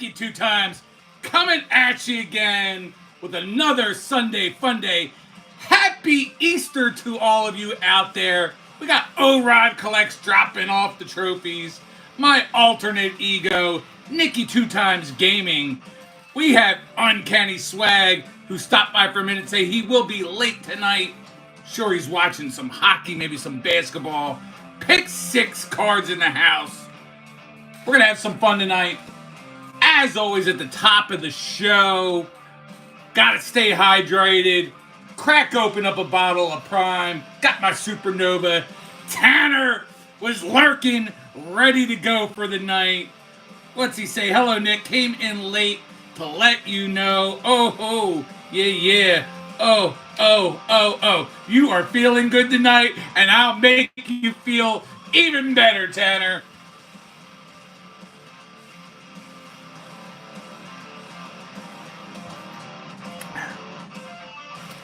Nikki 2 times, coming at you again with another Sunday Funday. Happy Easter to all of you out there. We got O-Rod Collects dropping off the trophies. My alternate ego, Nikki 2 times Gaming. We have Uncanny Swag, who stopped by for a minute and say he will be late tonight. Sure, he's watching some hockey, maybe some basketball. Pick 6 cards in the house. We're going to have some fun tonight. As always, at the top of the show, got to stay hydrated. Crack open up a bottle of Prime. Got my Supernova. Tanner was lurking, ready to go for the night. What's he say? Hello, Nick. Came in late to let you know. Oh, yeah. Oh. You are feeling good tonight, and I'll make you feel even better, Tanner.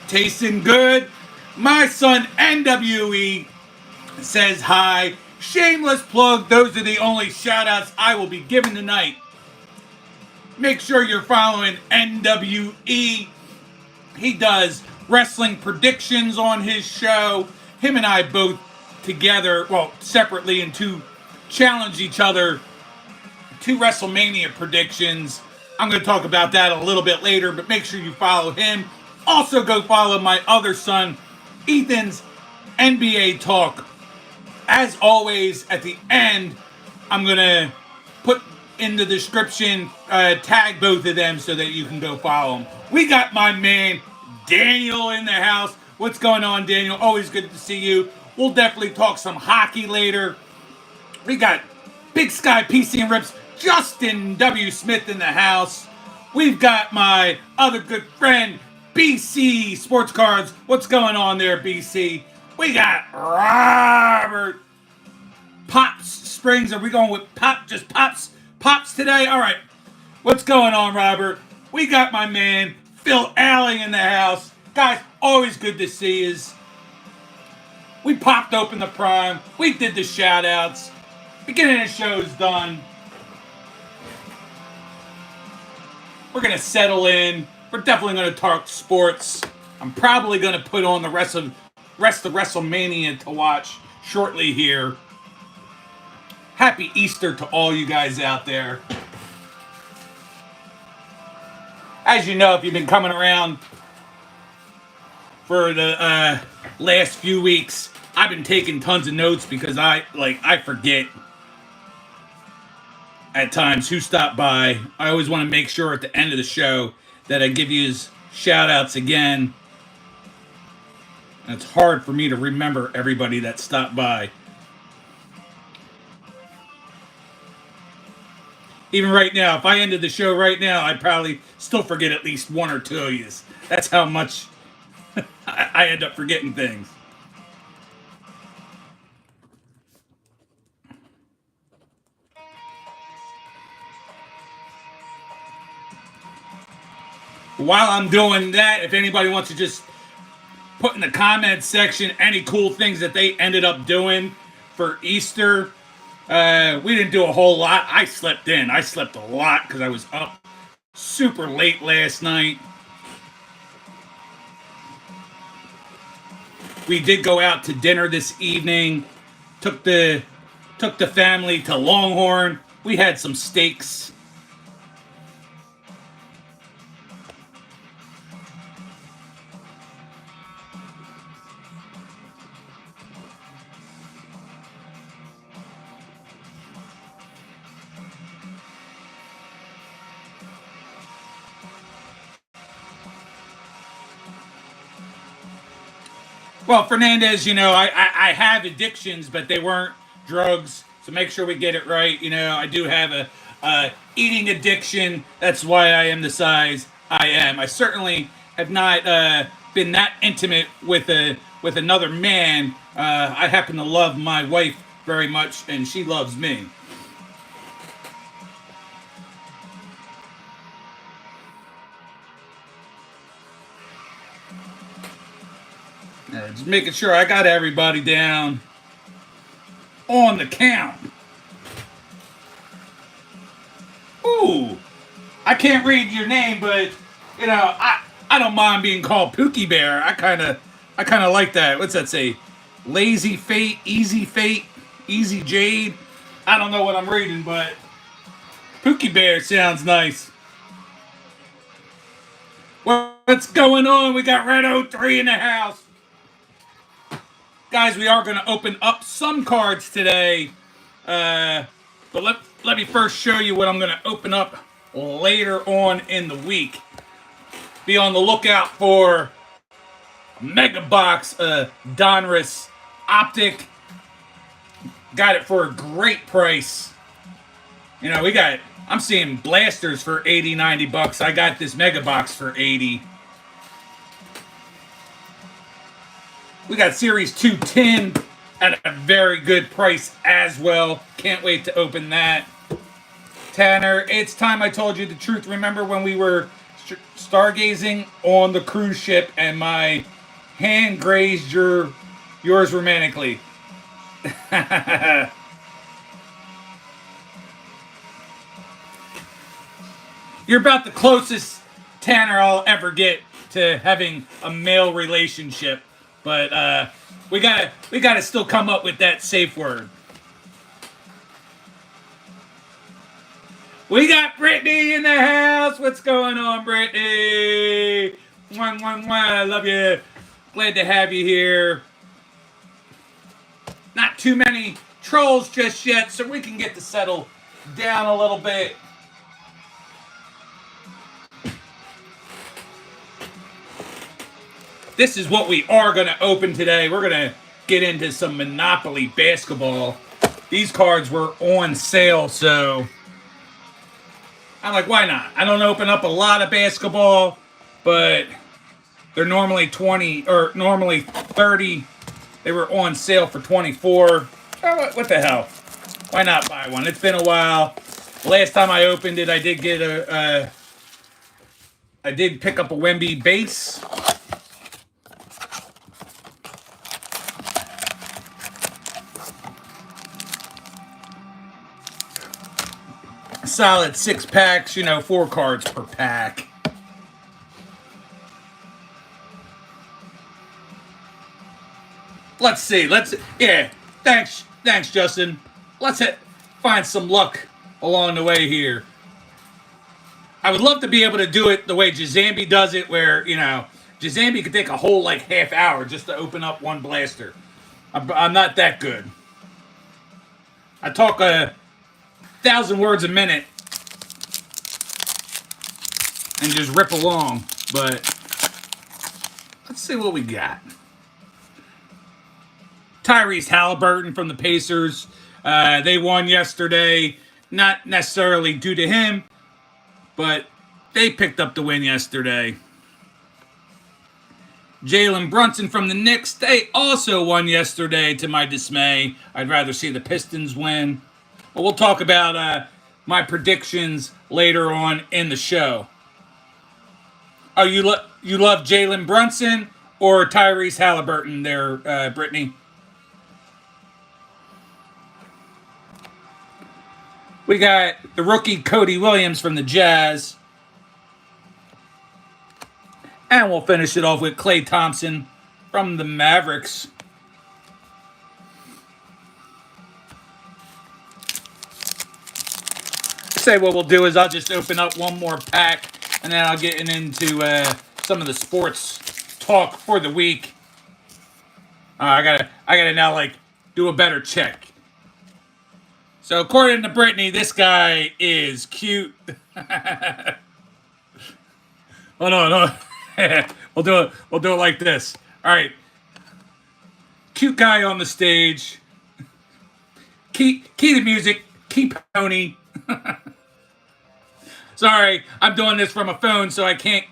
Tasting good. My son NWE says hi. Shameless plug. Those are the only shout-outs I will be giving tonight. Make sure you're following NWE. He does wrestling predictions on his show. Him and I both together, well, separately, and challenge each other to Wrestlemania predictions. I'm going to talk about that a little bit later, but make sure you follow him. Also, go follow my other son, Ethan's NBA Talk. As always, at the end, I'm going to put in the description, tag both of them so that you can go follow them. We got my man, Daniel, in the house. What's going on, Daniel? Always good to see you. We'll definitely talk some hockey later. We got Big Sky PC and Rips, Justin W. Smith in the house. We've got my other good friend, BC Sports Cards. What's going on there, BC? We got Robert Pops Springs. Are we going with just Pops today? All right. What's going on, Robert? We got my man, Phil Alley, in the house. Guys, always good to see you. We popped open the Prime. We did the shout-outs. Beginning of the show is done. We're going to settle in. We're definitely going to talk sports. I'm probably going to put on the rest of WrestleMania to watch shortly here. Happy Easter to all you guys out there. As you know, if you've been coming around for the last few weeks, I've been taking tons of notes because I forget at times who stopped by. I always want to make sure at the end of the show that I give you shout outs again. And it's hard for me to remember everybody that stopped by. Even right now, if I ended the show right now, I'd probably still forget at least one or two of you. That's how much I end up forgetting things. While I'm doing that, if anybody wants to just put in the comments section any cool things that they ended up doing for Easter. We didn't do a whole lot. I slept in. I slept a lot because I was up super late last night. We did go out to dinner this evening. Took the family to Longhorn. We had some steaks. Well, Fernandez, you know, I have addictions, but they weren't drugs. So make sure we get it right. You know, I do have a eating addiction. That's why I am the size I am. I certainly have not been that intimate with another man. I happen to love my wife very much, and she loves me. Just making sure I got everybody down on the count. Ooh, I can't read your name, but you know, I don't mind being called Pookie Bear. I kind of like that. What's that say? Lazy Fate, Easy Jade. I don't know what I'm reading, but Pookie Bear sounds nice. What's going on? We got Red 03 in the house. Guys, we are going to open up some cards today. But let me first show you what I'm going to open up later on in the week. Be on the lookout for Mega Box Donruss Optic. Got it for a great price. You know, I'm seeing blasters for 80, 90 bucks. I got this Mega Box for 80. We got Series 210 at a very good price as well. Can't wait to open that. Tanner, it's time I told you the truth. Remember when we were stargazing on the cruise ship and my hand grazed yours romantically? You're about the closest, Tanner, I'll ever get to having a male relationship. But we gotta still come up with that safe word. We got Brittany in the house. What's going on, Brittany? Mwah, mwah, mwah. I love you. Glad to have you here. Not too many trolls just yet, so we can get to settle down a little bit. This is what we are going to open today. We're going to get into some Monopoly basketball. These cards were on sale, so I'm like, why not? I don't open up a lot of basketball, but they're normally 20 or normally 30. They were on sale for 24. Oh, what the hell? Why not buy one? It's been a while. Last time I opened it, I did get I did pick up a Wemby base. Solid 6 packs, 4 cards per pack. Let's see. Yeah. Thanks, Justin. Let's find some luck along the way here. I would love to be able to do it the way Jazambi does it, where Jazambi could take a whole half hour just to open up one blaster. I'm not that good. I talk 1,000 words a minute and just rip along, but let's see what we got. Tyrese Halliburton from the Pacers. They won yesterday. Not necessarily due to him, but they picked up the win yesterday. Jalen Brunson from the Knicks. They also won yesterday, to my dismay. I'd rather see the Pistons win. But we'll talk about my predictions later on in the show. Oh, you love Jalen Brunson or Tyrese Halliburton there, Brittany? We got the rookie Cody Williams from the Jazz. And we'll finish it off with Klay Thompson from the Mavericks. Say what we'll do is I'll just open up one more pack, and then I'll get into some of the sports talk for the week. I gotta now do a better check. So according to Brittany, this guy is cute. Oh no. We'll do it like this. All right. Cute guy on the stage. Key to music. Key pony. Sorry, I'm doing this from a phone, so I can't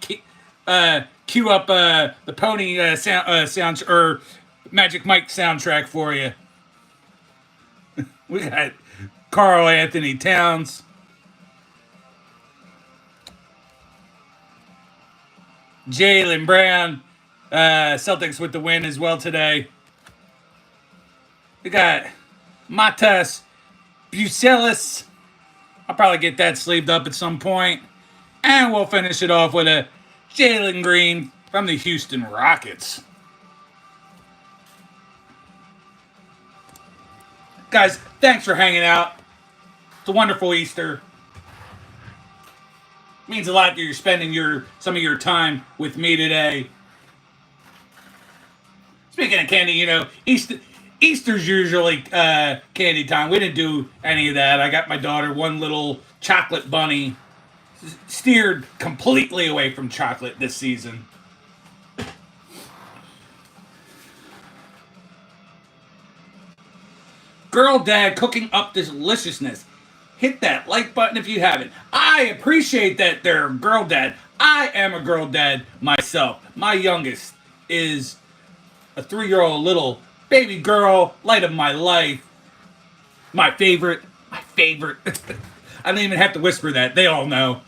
cue up the pony sound or Magic Mike soundtrack for you. We got Karl Anthony Towns. Jaylen Brown, Celtics with the win as well today. We got Matas Bucelis. I'll probably get that sleeved up at some point. And we'll finish it off with a Jalen Green from the Houston Rockets. Guys, thanks for hanging out. It's a wonderful Easter. It means a lot that you're spending some of your time with me today. Speaking of candy, Easter's usually candy time. We didn't do any of that. I got my daughter one little chocolate bunny. Steered completely away from chocolate this season. Girl Dad cooking up deliciousness. Hit that like button if you haven't. I appreciate that there, Girl Dad. I am a girl dad myself. My youngest is a 3-year-old little baby girl, light of my life. My favorite. I don't even have to whisper that. They all know.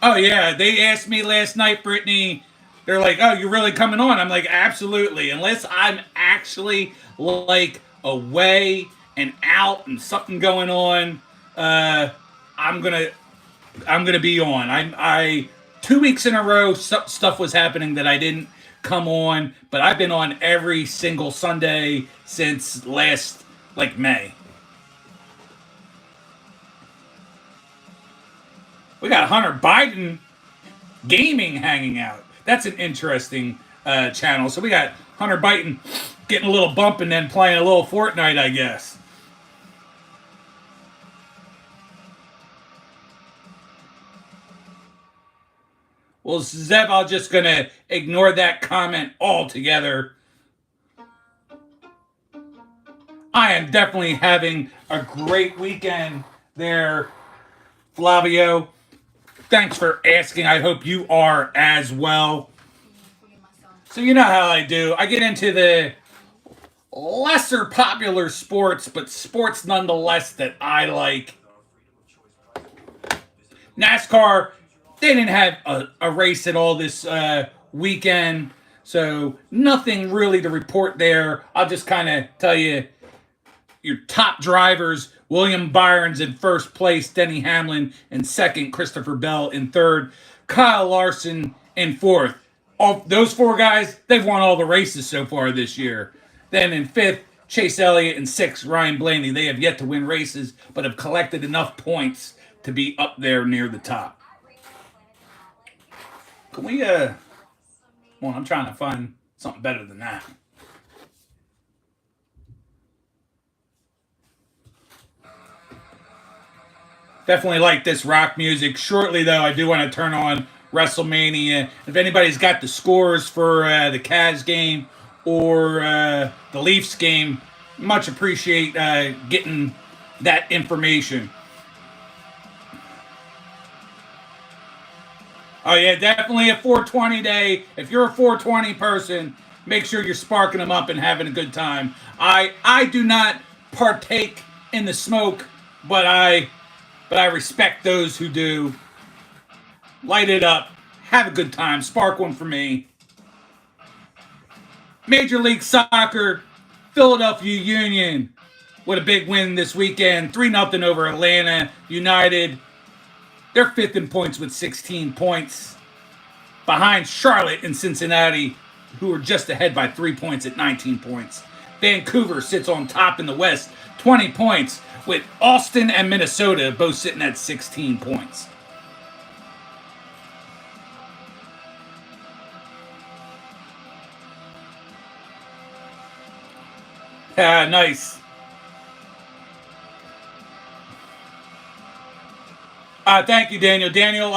Oh, yeah. They asked me last night, Brittany. They're like, oh, you're really coming on? I'm like, absolutely. Unless I'm actually like away and out and something going on, I'm gonna be on. I 2 weeks in a row, stuff was happening that I didn't come on, but I've been on every single Sunday since last May. We got Hunter Biden Gaming hanging out. That's an interesting channel. So we got Hunter Biden getting a little bump and then playing a little Fortnite, I guess. Well, Zev, I'm just going to ignore that comment altogether. I am definitely having a great weekend there, Flavio. Thanks for asking. I hope you are as well. So you know how I do. I get into the lesser popular sports, but sports nonetheless that I like. NASCAR, they didn't have a race at all this weekend, so nothing really to report there. I'll just kind of tell you your top drivers. William Byron's in first place, Denny Hamlin in second, Christopher Bell in third, Kyle Larson in fourth. All those four guys, they've won all the races so far this year. Then in fifth, Chase Elliott, in sixth, Ryan Blaney. They have yet to win races, but have collected enough points to be up there near the top. Can we, well, I'm trying to find something better than that. Definitely like this rock music. Shortly, though, I do want to turn on Wrestlemania. If anybody's got the scores for the Cavs game or the Leafs game, much appreciate getting that information. Oh, yeah, definitely a 420 day. If you're a 420 person, make sure you're sparking them up and having a good time. I do not partake in the smoke, but I respect those who do. Light it up. Have a good time. Spark one for me. Major League Soccer, Philadelphia Union with a big win this weekend. 3-0 over Atlanta United. They're fifth in points with 16 points. Behind Charlotte and Cincinnati, who are just ahead by 3 points at 19 points. Vancouver sits on top in the West, 20 points, with Austin and Minnesota both sitting at 16 points. Nice. Thank you, Daniel. Daniel,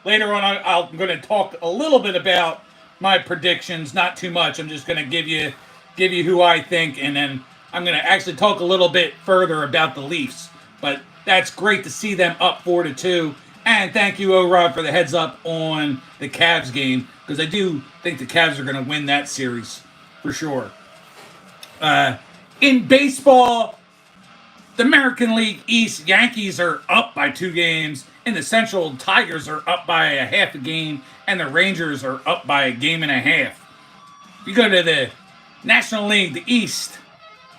later on I'm going to talk a little bit about my predictions, not too much. I'm just going to give you who I think, and then I'm going to actually talk a little bit further about the Leafs. But that's great to see them up 4-2. And thank you, O-Rod, for the heads up on the Cavs game, because I do think the Cavs are going to win that series for sure. In baseball, the American League East, Yankees are up by 2 games. In the Central, Tigers are up by a half a game, and the Rangers are up by a game and a half. If you go to the National League, the East,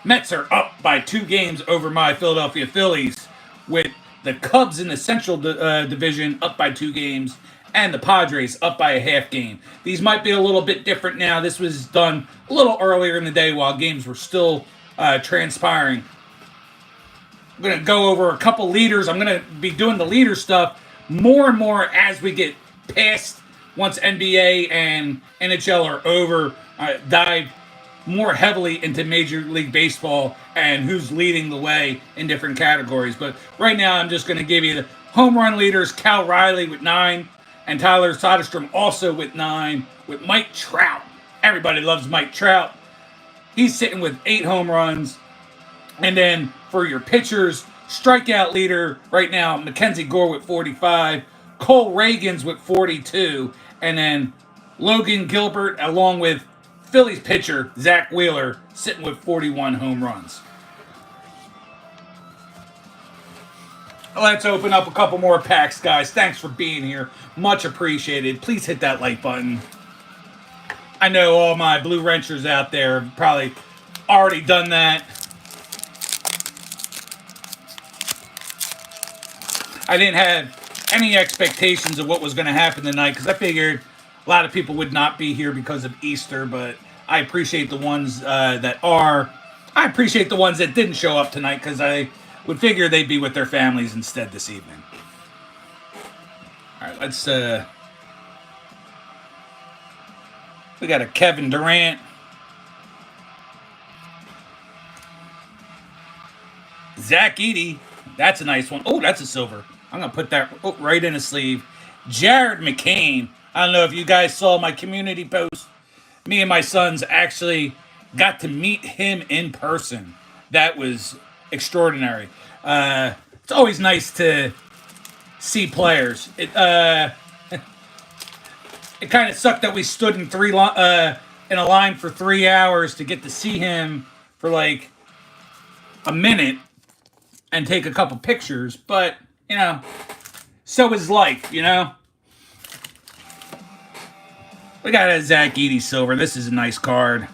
Mets are up by 2 games over my Philadelphia Phillies, with the Cubs in the Central Division up by 2 games, and the Padres up by a half game. These might be a little bit different now. This was done a little earlier in the day while games were still transpiring. I'm going to go over a couple leaders. I'm going to be doing the leader stuff more and more as we get past, once NBA and NHL are over, dive more heavily into Major League Baseball and who's leading the way in different categories. But right now, I'm just going to give you the home run leaders. Cal Riley with 9, and Tyler Soderstrom also with 9, with Mike Trout. Everybody loves Mike Trout. He's sitting with 8 home runs. And then for your pitchers, strikeout leader right now, Mackenzie Gore with 45, Cole Reagans with 42, and then Logan Gilbert along with Phillies pitcher Zach Wheeler sitting with 41 home runs. Let's open up a couple more packs, guys. Thanks for being here. Much appreciated. Please hit that like button. I know all my Blue Wrenchers out there have probably already done that. I didn't have any expectations of what was going to happen tonight because I figured a lot of people would not be here because of Easter, but I appreciate the ones that are. I appreciate the ones that didn't show up tonight because I would figure they'd be with their families instead this evening. All right, let's... we got a Kevin Durant. Zach Edey. That's a nice one. Oh, that's a silver. I'm going to put that right in a sleeve. Jared McCain. I don't know if you guys saw my community post. Me and my sons actually got to meet him in person. That was extraordinary. It's always nice to see players. It kind of sucked that we stood in in a line for 3 hours to get to see him for like a minute and take a couple pictures, but, you know, so is life, you know? We got a Zach Edey silver. This is a nice card.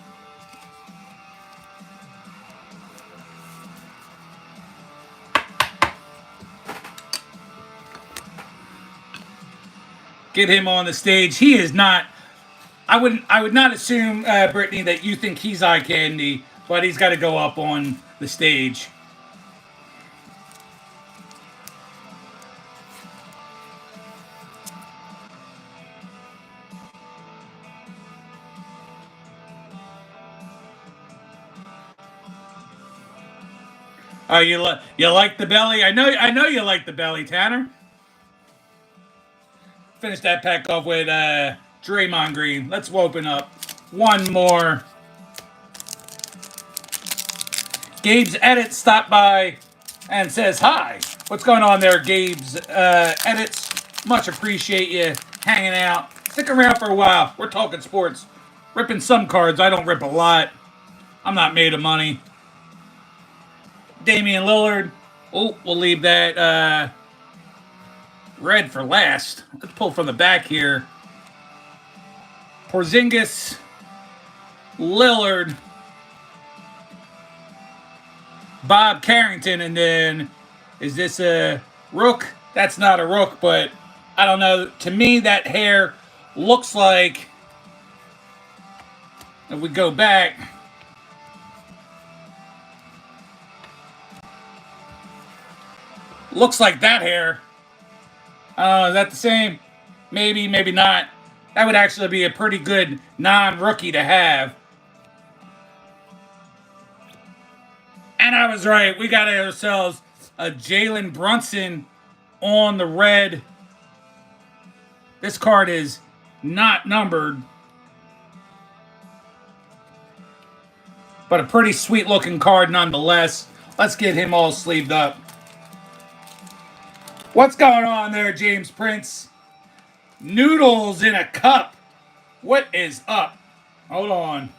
Get him on the stage. He is not... I would not assume, Brittany, that you think he's eye candy, but he's got to go up on the stage. Oh, you like the belly? I know you like the belly, Tanner. Finish that pack off with Draymond Green. Let's open up one more. Gabe's Edits stopped by and says hi. What's going on there, Gabe's Edits? Much appreciate you hanging out. Stick around for a while. We're talking sports. Ripping some cards. I don't rip a lot. I'm not made of money. Damian Lillard. Oh, we'll leave that red for last. Let's pull from the back here. Porzingis, Lillard, Bob Carrington, and then is this a rook? That's not a rook, but I don't know. To me, that hair looks like, if we go back, looks like that hair. Is that the same? Maybe, maybe not. That would actually be a pretty good non-rookie to have. And I was right. We got ourselves a Jalen Brunson on the red. This card is not numbered, but a pretty sweet looking card nonetheless. Let's get him all sleeved up. What's going on there, James Prince? Noodles in a cup. What is up? Hold on.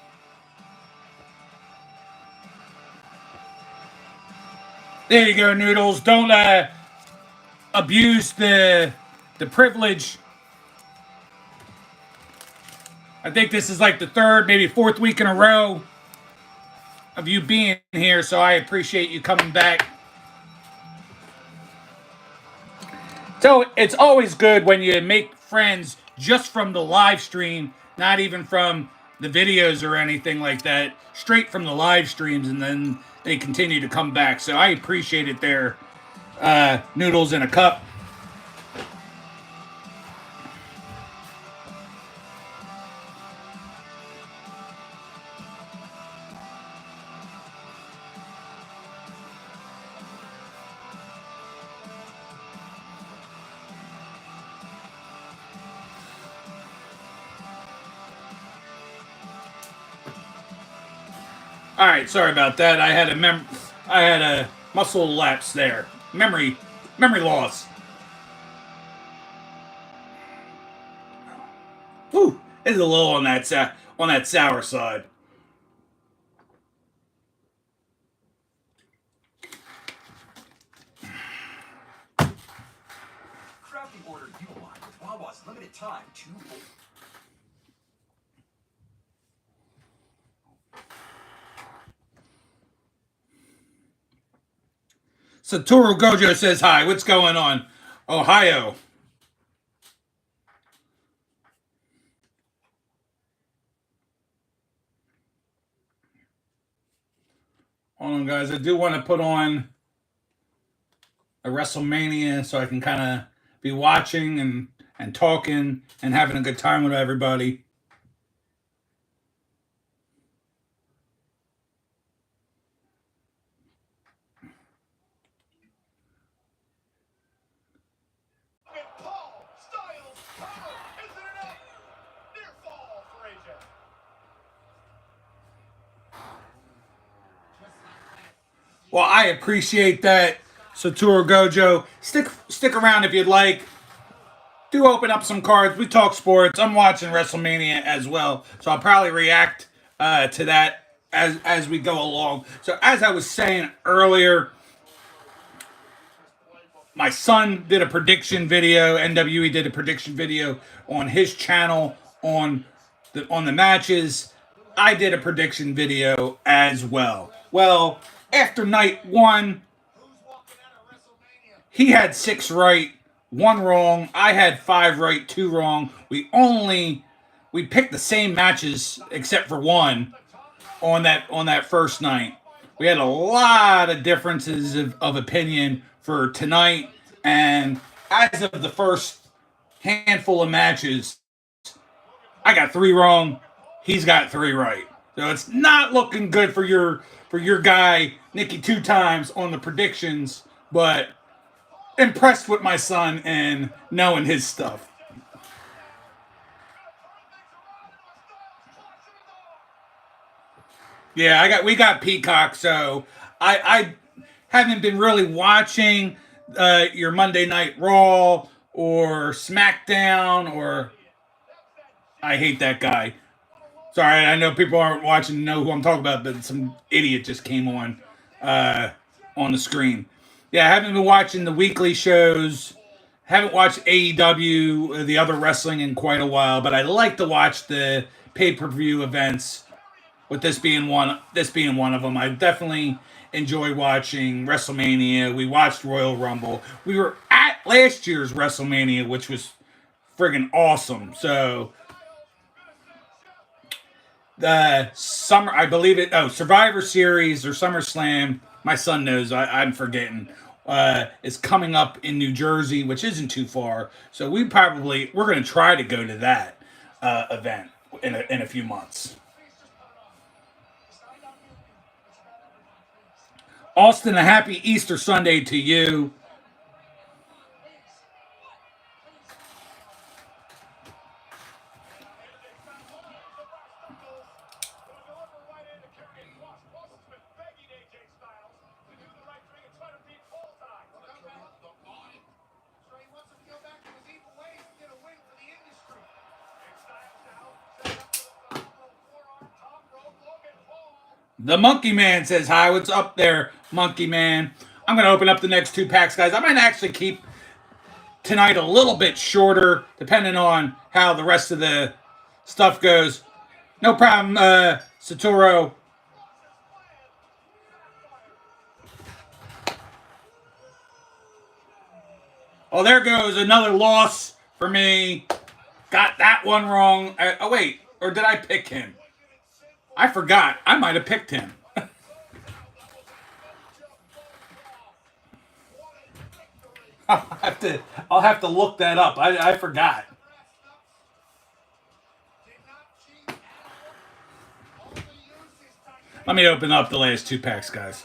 There you go, Noodles. Don't abuse the privilege. I think this is like the third, maybe fourth week in a row of you being here, so I appreciate you coming back. So it's always good when you make friends just from the live stream, not even from the videos or anything like that, straight from the live streams, and then they continue to come back. So I appreciate it there. Noodles in a cup. All right, sorry about that. I had a muscle lapse there. Memory loss. Whew, it's a little on that sour side. Grab the order you want with Wawa's limited time 2 Satoru Gojo says hi. What's going on? Ohio. Hold on, guys. I do want to put on a Wrestlemania so I can kind of be watching and talking and having a good time with everybody. Well, I appreciate that, Satoru Gojo. Stick around if you'd like. Do open up some cards. We talk sports. I'm watching WrestleMania as well, so I'll probably react to that as we go along. So as I was saying earlier, my son did a prediction video. NWE did a prediction video on his channel on the matches. I did a prediction video as well. Well, after night 1, he had 6 right, 1 wrong. I had 5 right, 2 wrong. We picked the same matches except for 1 on that first night. We had a lot of differences of opinion for tonight, and as of the first handful of matches, I got 3 wrong. He's got 3 right. So it's not looking good for your guy Nikki 2 times on the predictions, but impressed with my son and knowing his stuff. Yeah, we got Peacock, so I haven't been really watching your Monday Night Raw or SmackDown, or I hate that guy. Sorry, I know people aren't watching to know who I'm talking about, but some idiot just came on the screen. Yeah, I haven't been watching the weekly shows. Haven't watched AEW, the other wrestling, in quite a while, but I like to watch the pay-per-view events. With this being one of them, I definitely enjoy watching WrestleMania. We watched Royal Rumble. We were at last year's WrestleMania, which was friggin' awesome. So the summer, I believe it. Oh, Survivor Series or SummerSlam. My son knows. I'm forgetting. Is coming up in New Jersey, which isn't too far. So we're going to try to go to that event in a few months. Austin, a happy Easter Sunday to you. The Monkey Man says hi. What's up there, Monkey Man? I'm going to open up the next 2 packs, guys. I might actually keep tonight a little bit shorter, depending on how the rest of the stuff goes. No problem, Satoru. Oh, there goes another loss for me. Got that one wrong. Oh, wait. Or did I pick him? I forgot. I might have picked him. I'll have to look that up. I forgot. Let me open up the last 2 packs, guys.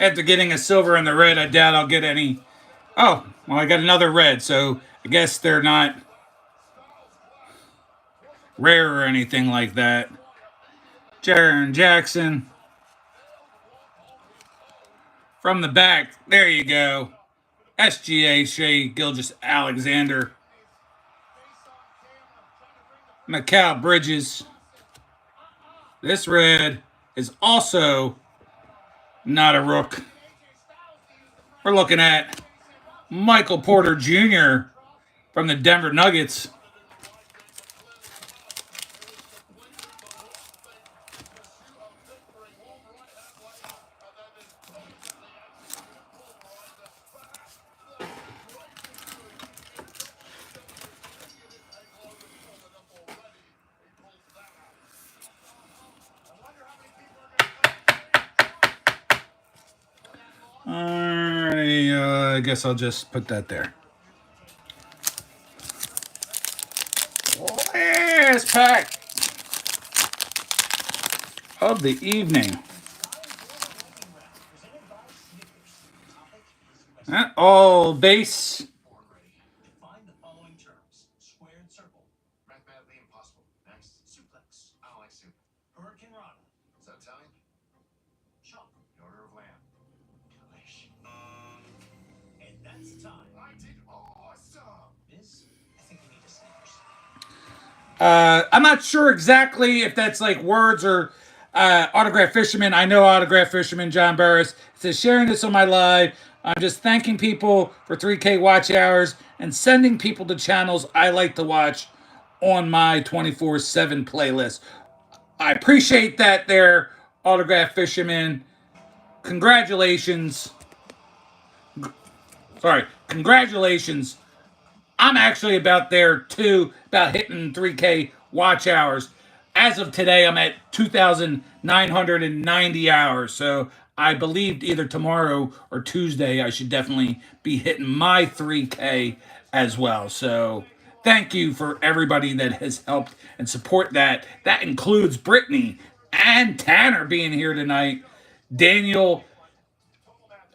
After getting a silver and the red, I doubt I'll get any. Oh, well, I got another red, so I guess they're not rare or anything like that. Jaron Jackson. From the back, there you go. SGA Shea Gilgeous Alexander. Mikal Bridges. This red is also not a rook. We're looking at Michael Porter Jr. from the Denver Nuggets. I guess I'll just put that there. Last pack of the evening. All base. Define the following terms. Squared circle. Mathematically impossible. Next. Suplex. I don't like soup. Hurricane Rana. Is that Italian? Chop. The order of lamb. Delish. And that's time. I did awesome. Miss, I think we need a Snickers. I'm not sure exactly if that's like words or Autograph Fisherman. I know Autograph Fisherman, John Burris. It says, sharing this on my live. I'm just thanking people for 3K watch hours and sending people to channels I like to watch on my 24/7 playlist. I appreciate that there, Autograph Fisherman. Congratulations. Congratulations. I'm actually about there too, about hitting 3K watch hours. As of today, I'm at 2,990 hours. So I believed either tomorrow or Tuesday, I should definitely be hitting my 3K as well. So thank you for everybody that has helped and support that. That includes Brittany and Tanner being here tonight. Daniel,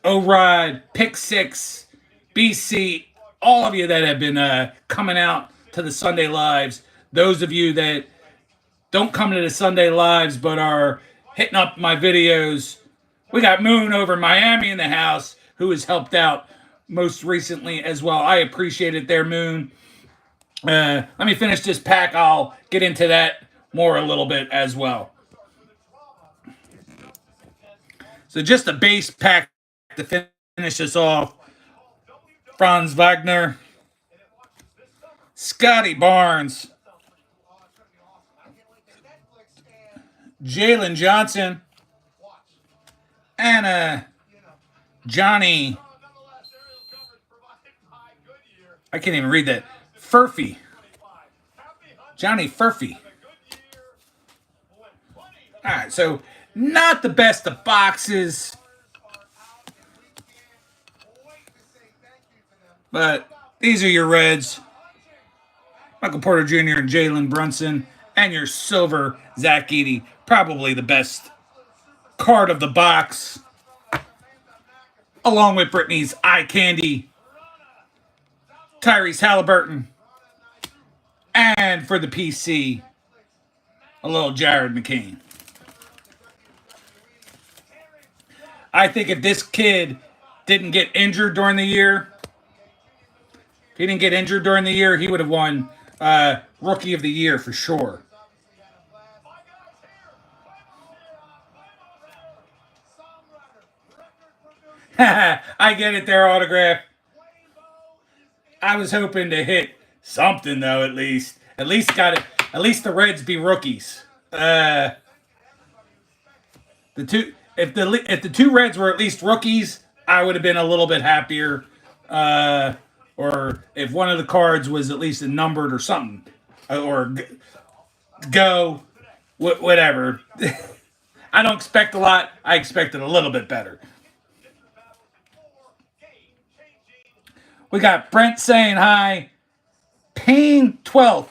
O'Ride, Pick Six, BC, all of you that have been coming out to the Sunday Lives. Those of you that don't come to the Sunday Lives but are hitting up my videos. We got Moon over in Miami in the house who has helped out most recently as well. I appreciate it there, Moon. Let me finish this pack. I'll get into that more a little bit as well. So just a base pack to finish us off. Franz Wagner, Scotty Barnes, Jalen Johnson, and Johnny. I can't even read that. Furphy. Johnny Furphy. All right, so not the best of boxes, but these are your reds. Michael Porter Jr. and Jalen Brunson, and your silver Zach Edey. Probably the best card of the box, along with Brittany's Eye Candy, Tyrese Halliburton, and for the PC, a little Jared McCain. I think if this kid didn't get injured during the year, he would have won Rookie of the Year for sure. I get it there, Autograph. I was hoping to hit Something though, at least. At least got it. At least the Reds be rookies. The two, if the two Reds were at least rookies, I would have been a little bit happier. Or if one of the cards was at least numbered or something, or go, whatever. I don't expect a lot. I expected a little bit better. We got Brent saying hi. Payne 12th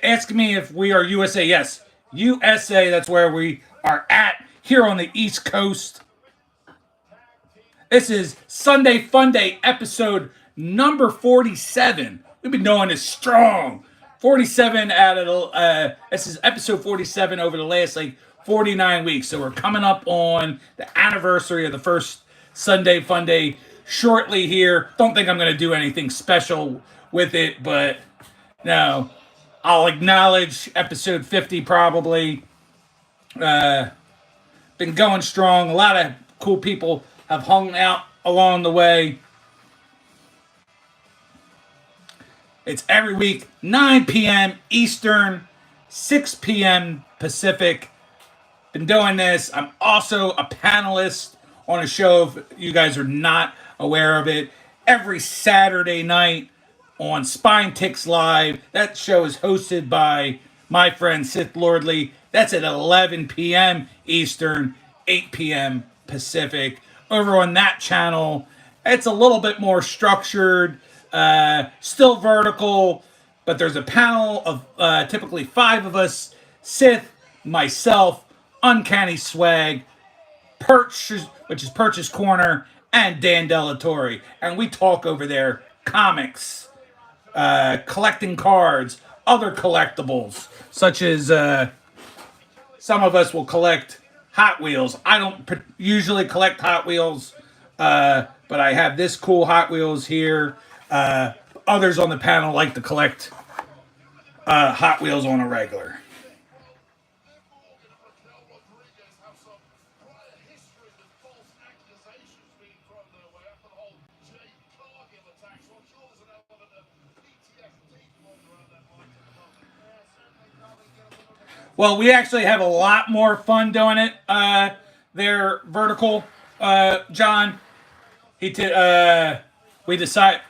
asking me if we are USA. Yes, USA. That's where we are at here on the East Coast. This is Sunday Funday episode number 47. We've been doing this strong. 47 out of this is episode 47 over the last 49 weeks. So we're coming up on the anniversary of the first Sunday Funday shortly here. Don't think I'm going to do anything special with it, but no, I'll acknowledge episode 50 probably. Been going strong. A lot of cool people have hung out along the way. It's every week, 9 p.m. Eastern, 6 p.m. Pacific. Been doing this. I'm also a panelist on a show, if you guys are not aware of it, every Saturday night on Spine Ticks Live. That show is hosted by my friend Sith Lordley. That's at 11 p.m. Eastern, 8 p.m. Pacific. Over on that channel, it's a little bit more structured, still vertical, but there's a panel of typically 5 of us: Sith, myself, Uncanny Swag, Perch, which is Perch's Corner, and Dan Delatorre. And we talk over there comics, collecting cards, other collectibles, such as some of us will collect Hot Wheels. I don't usually collect Hot Wheels, but I have this cool Hot Wheels here. Others on the panel like to collect Hot Wheels on a regular. Well, we actually have a lot more fun doing it. They're vertical, John. We decide.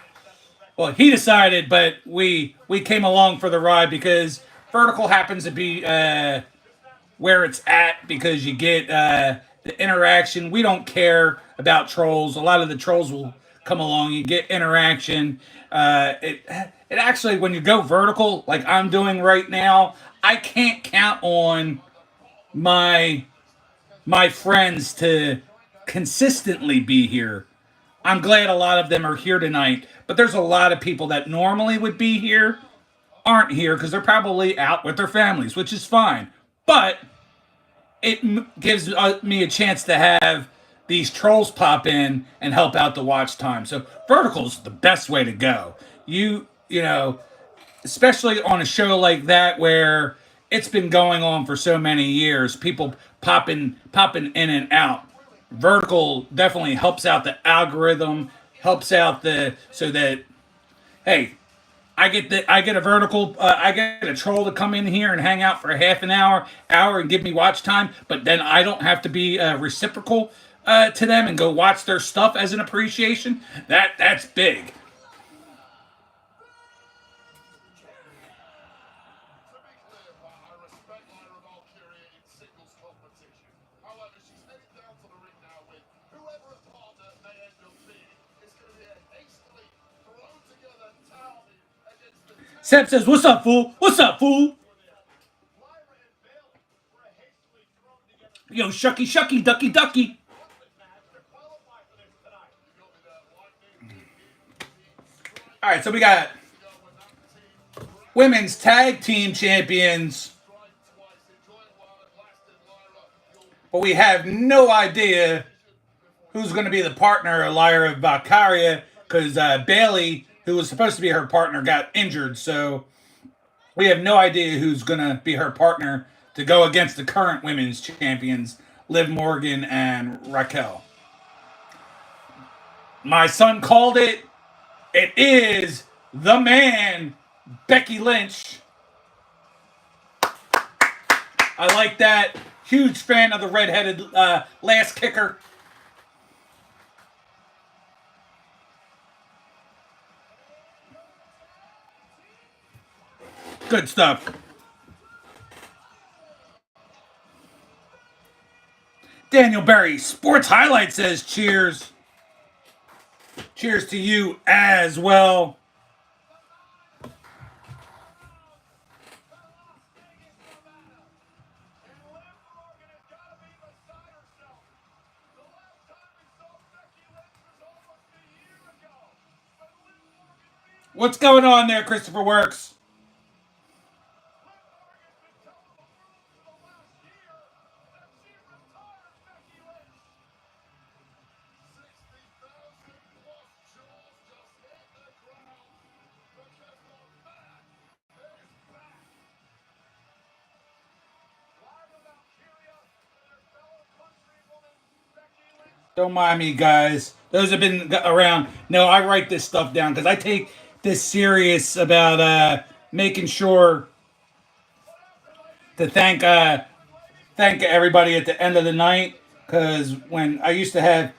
Well, he decided, but we came along for the ride because vertical happens to be where it's at because you get the interaction. We don't care about trolls. A lot of the trolls will come along. You get interaction. It actually, when you go vertical, like I'm doing right now, I can't count on my friends to consistently be here. I'm glad a lot of them are here tonight, but there's a lot of people that normally would be here aren't here because they're probably out with their families, which is fine. But it gives me a chance to have these trolls pop in and help out the watch time. So vertical's the best way to go. You know, especially on a show like that where it's been going on for so many years, people popping in and out. Vertical definitely helps out the algorithm, helps out so that, hey, I get a vertical, I get a troll to come in here and hang out for a half an hour and give me watch time, but then I don't have to be reciprocal to them and go watch their stuff as an appreciation. That's big. Seb says, "What's up, fool? What's up, fool?" Yo, shucky, ducky. All right, so we got women's tag team champions, but we have no idea who's going to be the partner of Lyra Valkyria because Bailey, who was supposed to be her partner, got injured. So we have no idea who's going to be her partner to go against the current women's champions, Liv Morgan and Raquel. My son called it. It is the man, Becky Lynch. I like that. Huge fan of the redheaded last kicker. Good stuff. Daniel Berry, Sports Highlight says cheers. Cheers to you as well. What's going on there, Christopher Works? Don't mind me, guys. Those have been around. No, I write this stuff down because I take this serious about making sure to thank everybody at the end of the night. Because when I used to have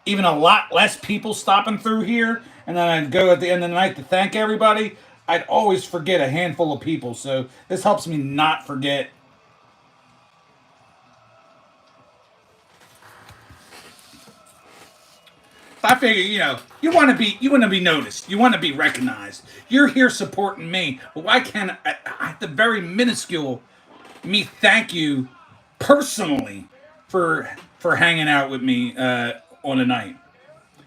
even a lot less people stopping through here, and then I'd go at the end of the night to thank everybody, I'd always forget a handful of people. So this helps me not forget. I figure, you want to be noticed. You want to be recognized. You're here supporting me. But why can't at the very minuscule me thank you personally for hanging out with me on a night?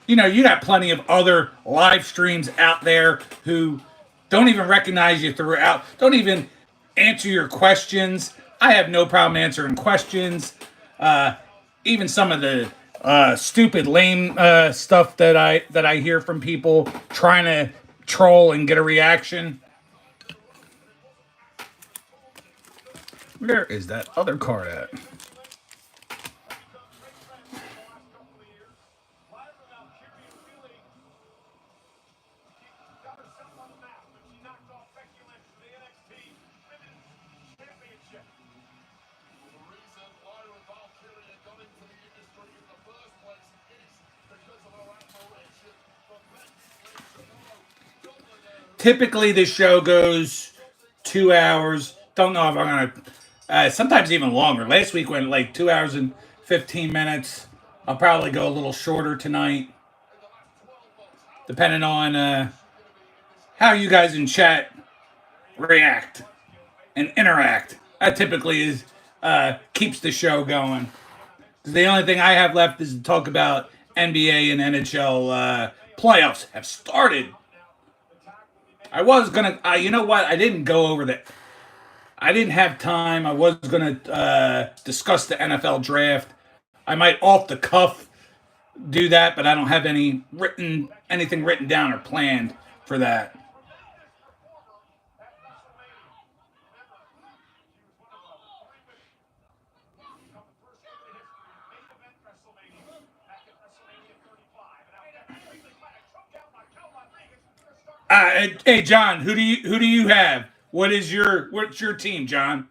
You got plenty of other live streams out there who don't even recognize you throughout, don't even answer your questions. I have no problem answering questions. Even some of the stupid, lame stuff that I hear from people trying to troll and get a reaction. Where is that other card at? Typically, this show goes 2 hours. Don't know if I'm gonna. Sometimes even longer. Last week went like 2 hours and 15 minutes. I'll probably go a little shorter tonight, depending on how you guys in chat react and interact. That typically is keeps the show going. The only thing I have left is to talk about NBA and NHL playoffs have started. I was gonna, you know what? I didn't go over that. I didn't have time. I was gonna discuss the NFL draft. I might off the cuff do that, but I don't have anything written down or planned for that. Hey John, who do you have? What's your team, John?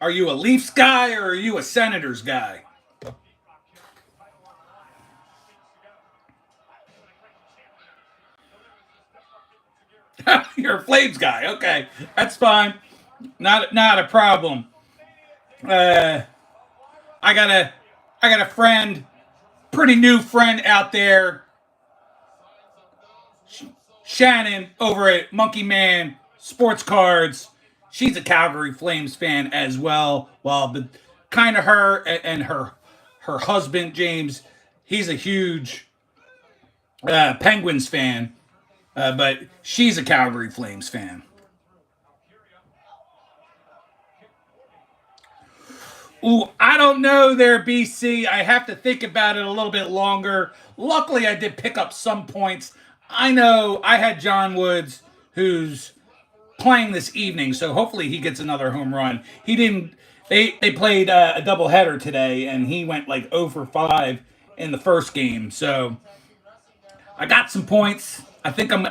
Are you a Leafs guy or are you a Senators guy? You're a Flames guy. Okay, that's fine. Not a problem. Uh, I got a I got a friend, pretty new friend out there, Shannon over at Monkey Man Sports Cards. She's a Calgary Flames fan as well. Well, but kind of her and her husband James. He's a huge Penguins fan, but she's a Calgary Flames fan. Ooh, I don't know there, BC. I have to think about it a little bit longer. Luckily, I did pick up some points. I know I had John Woods, who's playing this evening, so hopefully he gets another home run. He didn't. They played a doubleheader today, and he went like 0 for 5 in the first game. So I got some points. I think I'm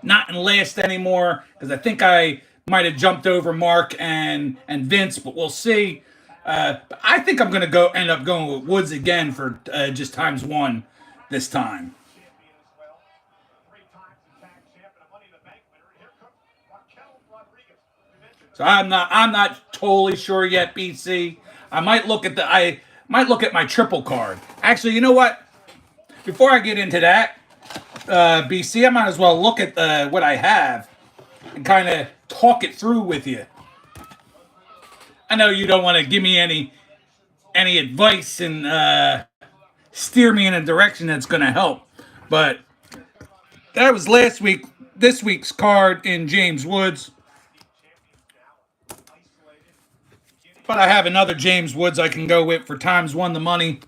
not in last anymore because I think I might have jumped over Mark and Vince, but we'll see. But I think I'm going to go end up going with Woods again for just times one this time. So I'm not totally sure yet, BC. I might look at my triple card. Actually, you know what? Before I get into that, BC, I might as well look at what I have and kind of talk it through with you. I know you don't want to give me any advice and steer me in a direction that's going to help, but that was last week. This week's card in James Woods, but I have another James Woods I can go with for times one the money.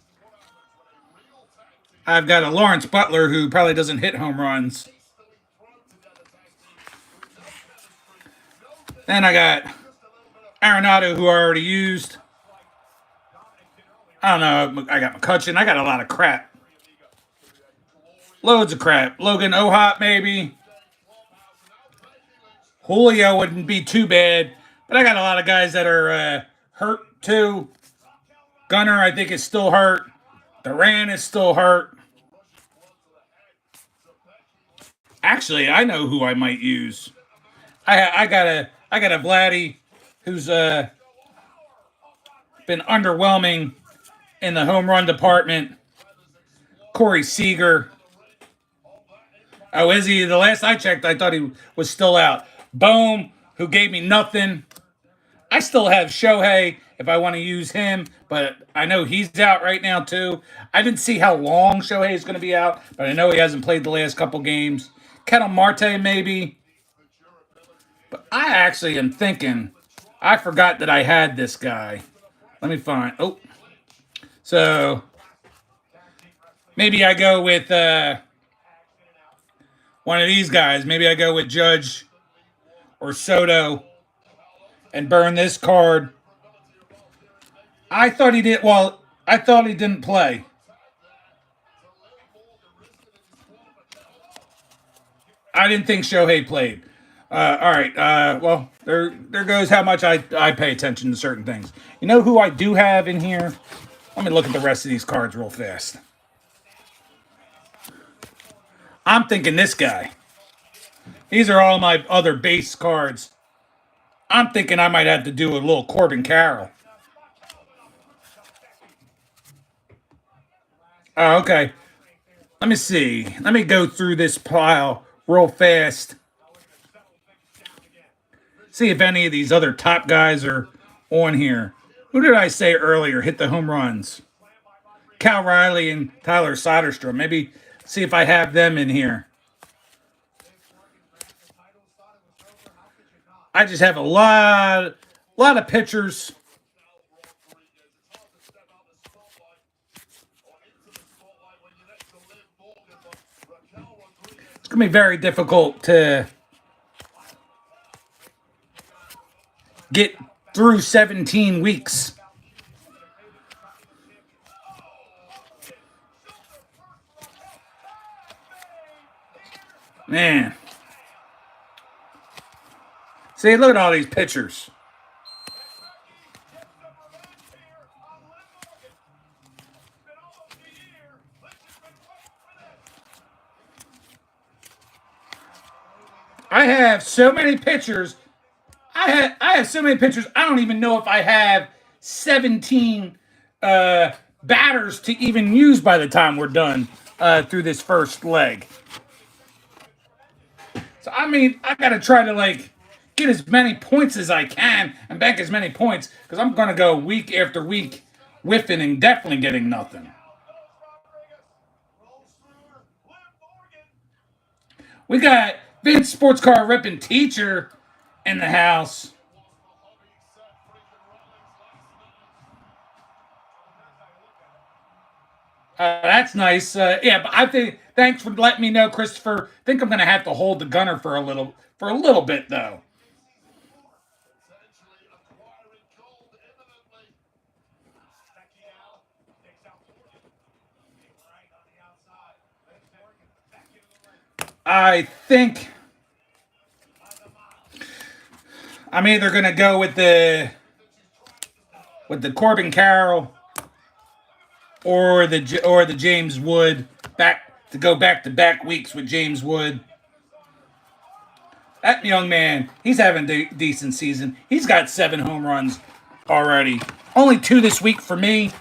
I've got a Lawrence Butler who probably doesn't hit home runs. Then I got Arenado, who I already used. I don't know. I got McCutcheon. I got a lot of crap. Loads of crap. Logan Ohop, maybe. Julio wouldn't be too bad. But I got a lot of guys that are hurt, too. Gunner, I think, is still hurt. Duran is still hurt. Actually, I know who I might use. I got a Vladdy who's been underwhelming in the home run department. Corey Seager. Oh, is he? The last I checked, I thought he was still out. Bohm, who gave me nothing. I still have Shohei if I want to use him, but I know he's out right now too. I didn't see how long Shohei is going to be out, but I know he hasn't played the last couple games. Kettle Marte, maybe. But I actually am thinking, I forgot that I had this guy. Let me find. Oh. So maybe I go with one of these guys. Maybe I go with Judge or Soto and burn this card. I thought he did. Well, I thought he didn't play. I didn't think Shohei played. All right. Well, there goes how much I pay attention to certain things. You know who I do have in here? Let me look at the rest of these cards real fast. I'm thinking this guy. These are all my other base cards. I'm thinking I might have to do a little Corbin Carroll. Oh, okay. Let me see. Let me go through this pile real fast. See if any of these other top guys are on here. Who did I say earlier hit the home runs? Cal Riley and Tyler Soderstrom. Maybe see if I have them in here. I just have a lot of pitchers. It's going to be very difficult to get through 17 weeks. Man. See, look at all these pitchers. I have so many pitchers. I have so many pitchers. I don't even know if I have 17 batters to even use by the time we're done through this first leg. So I mean, I gotta try to like get as many points as I can and bank as many points because I'm gonna go week after week whiffing and definitely getting nothing. We got Vince Sports Car Ripping Teacher in the house. That's nice. Yeah, but I think thanks for letting me know, Christopher. I think I'm gonna have to hold the gunner for a little bit though. I think I'm either gonna go with the Corbin Carroll or the James Wood back to back weeks with James Wood. That young man, he's having a decent season. He's got 7 home runs already. Only 2 this week for me,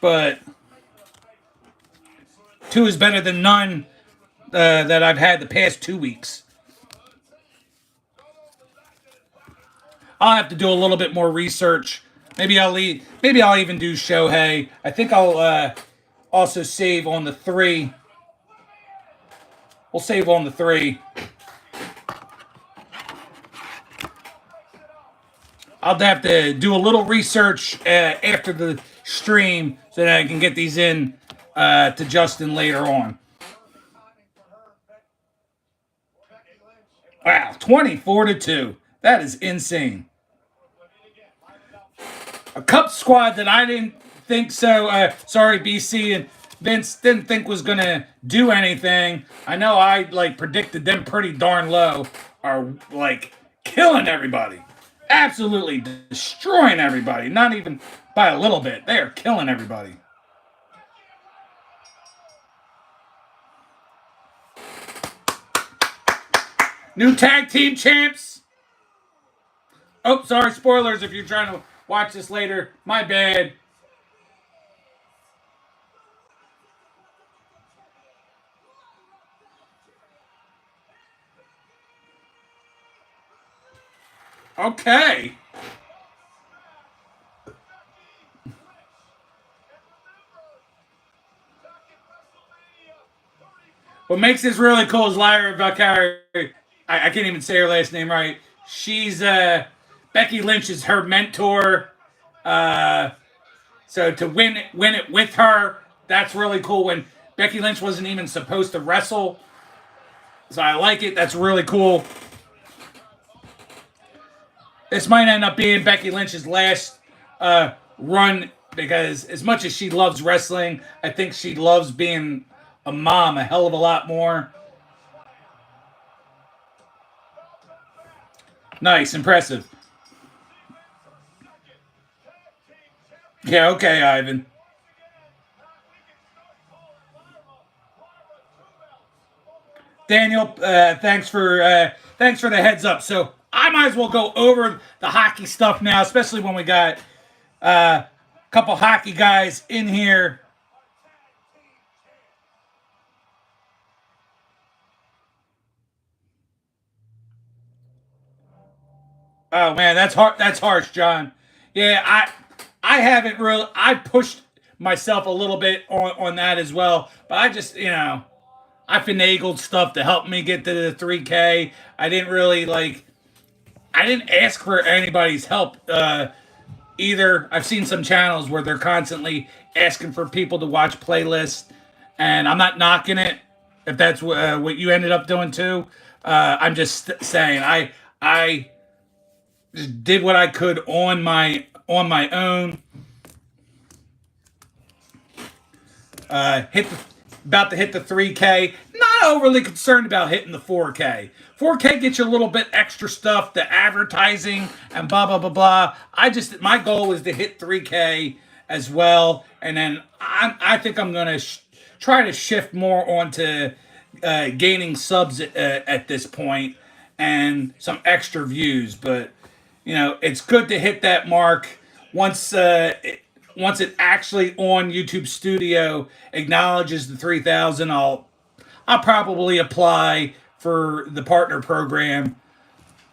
but 2 is better than none that I've had the past 2 weeks. I'll have to do a little bit more research. Maybe I'll even do Shohei. I think I'll also save on the 3. We'll save on the 3. I'll have to do a little research after the stream so that I can get these in to Justin later on. Wow, 24-2. That is insane. A Cup squad that I didn't think so. Sorry, BC and Vince didn't think was gonna do anything. I know I predicted them pretty darn low. Are killing everybody, absolutely destroying everybody. Not even by a little bit. They are killing everybody. New tag team champs. Oh, sorry, spoilers if you're trying to watch this later. My bad. Okay. What makes this really cool is Lyra Valkyrie. I can't even say her last name right. She's Becky Lynch is her mentor. So to win it with her, that's really cool. When Becky Lynch wasn't even supposed to wrestle, so I like it. That's really cool. This might end up being Becky Lynch's last run because as much as she loves wrestling, I think she loves being a mom a hell of a lot more. Nice, impressive. Yeah, okay, Ivan. Daniel, thanks for the heads up. So I might as well go over the hockey stuff now, especially when we got a couple hockey guys in here. Oh man, that's hard. That's harsh, John. Yeah, I haven't really. I pushed myself a little bit on that as well, but I just I finagled stuff to help me get to the 3K. I didn't really I didn't ask for anybody's help either. I've seen some channels where they're constantly asking for people to watch playlists, and I'm not knocking it if that's what you ended up doing too. I'm just saying I just did what I could on my own. About to hit the 3K. Not overly concerned about hitting the 4K. 4K gets you a little bit extra stuff, the advertising and blah blah blah blah. My goal is to hit 3K as well, and then I think I'm gonna try to shift more onto gaining subs at this point and some extra views. But it's good to hit that mark once it actually on YouTube Studio acknowledges the 3,000. I'll probably apply for the partner program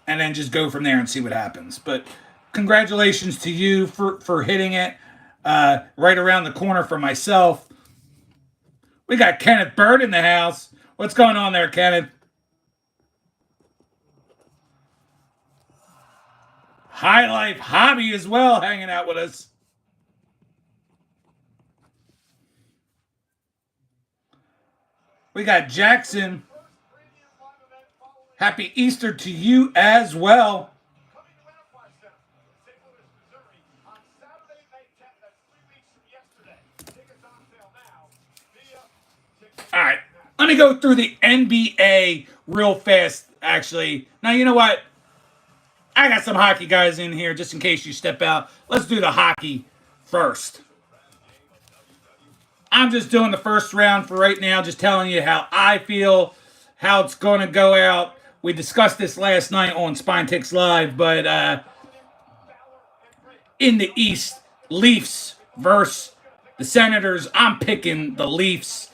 and then just go from there and see what happens. But congratulations to you for hitting it right around the corner for myself. We got Kenneth Bird in the house. What's going on there, Kenneth? High Life Hobby as well, hanging out with us. We got Jackson. Happy Easter to you as well. All right. Let me go through the NBA real fast, actually. Now, you know what? I got some hockey guys in here just in case you step out. Let's do the hockey first. I'm just doing the first round for right now, just telling you how I feel, how it's going to go out. We discussed this last night on Spine Ticks Live, but in the East, Leafs versus the Senators. I'm picking the Leafs.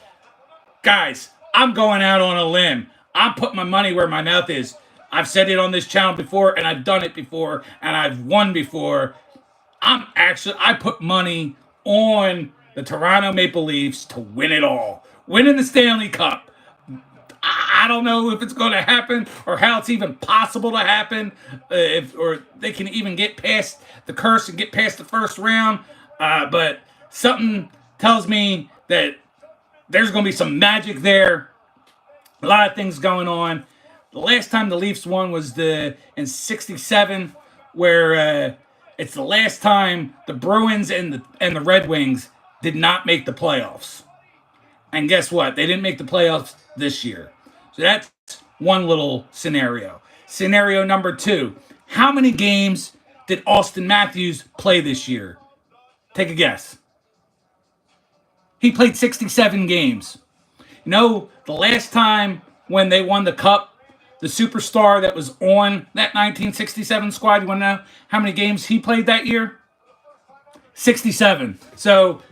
Guys, I'm going out on a limb. I'm putting my money where my mouth is. I've said it on this channel before, and I've done it before, and I've won before. I put money on the Toronto Maple Leafs to win it all. Winning the Stanley Cup. I don't know if it's going to happen or how it's even possible to happen, or they can even get past the curse and get past the first round. But something tells me that there's going to be some magic there. A lot of things going on. The last time the Leafs won was in '67, where it's the last time the Bruins and the Red Wings did not make the playoffs. And guess what? They didn't make the playoffs this year. So that's one little scenario. Scenario number 2. How many games did Austin Matthews play this year? Take a guess. He played 67 games. You know, the last time when they won the Cup, the superstar that was on that 1967 squad, you want to know how many games he played that year? 67. So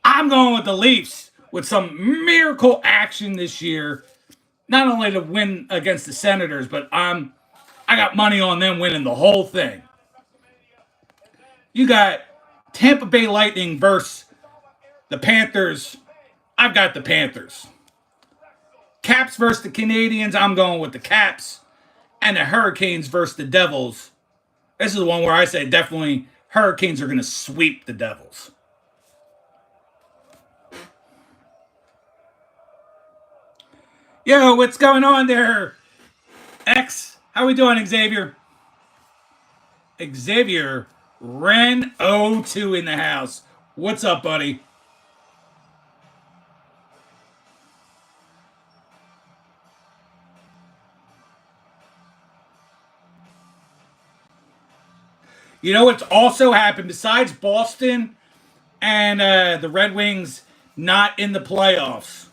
I'm going with the Leafs with some miracle action this year. Not only to win against the Senators, but I got money on them winning the whole thing. You got Tampa Bay Lightning versus the Panthers. I've got the Panthers. Caps versus the Canadians. I'm going with the Caps. And the Hurricanes versus the Devils. This is the one where I say definitely Hurricanes are going to sweep the Devils. Yo, what's going on there? X, how we doing, Xavier? Xavier Ren 02 in the house. What's up, buddy? You know what's also happened besides Boston and the Red Wings not in the playoffs?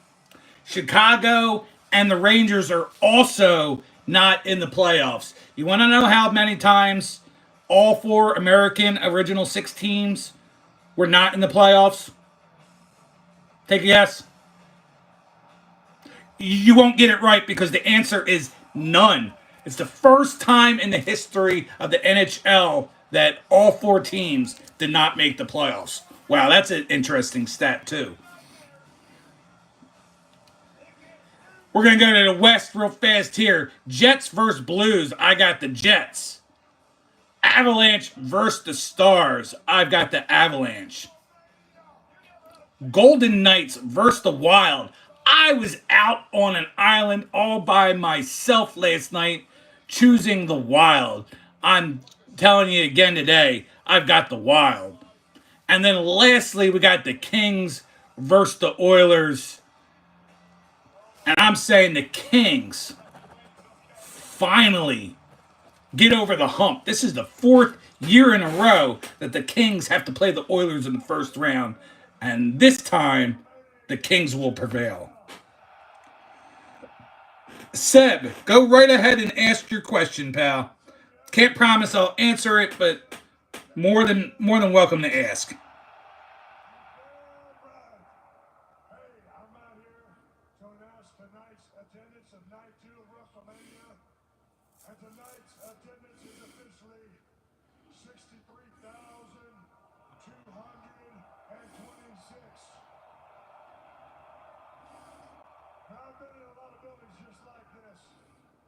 Chicago and the Rangers are also not in the playoffs. You want to know how many times all 4 American original 6 teams were not in the playoffs? Take a guess. You won't get it right because the answer is none. It's the first time in the history of the NHL that all 4 teams did not make the playoffs. Wow, that's an interesting stat too. We're going to go to the West real fast here. Jets versus Blues. I got the Jets. Avalanche versus the Stars. I've got the Avalanche. Golden Knights versus the Wild. I was out on an island all by myself last night choosing the Wild. I'm telling you again today, I've got the Wild. And then lastly, we got the Kings versus the Oilers. And I'm saying the Kings finally get over the hump. This is the 4th year in a row that the Kings have to play the Oilers in the first round. And this time, the Kings will prevail. Seb, go right ahead and ask your question, pal. Can't promise I'll answer it, but more than welcome to ask. Tonight's attendance of night 2 of Wrestlemania, and tonight's attendance is officially 63,226. Now, I've been in a lot of buildings just like this,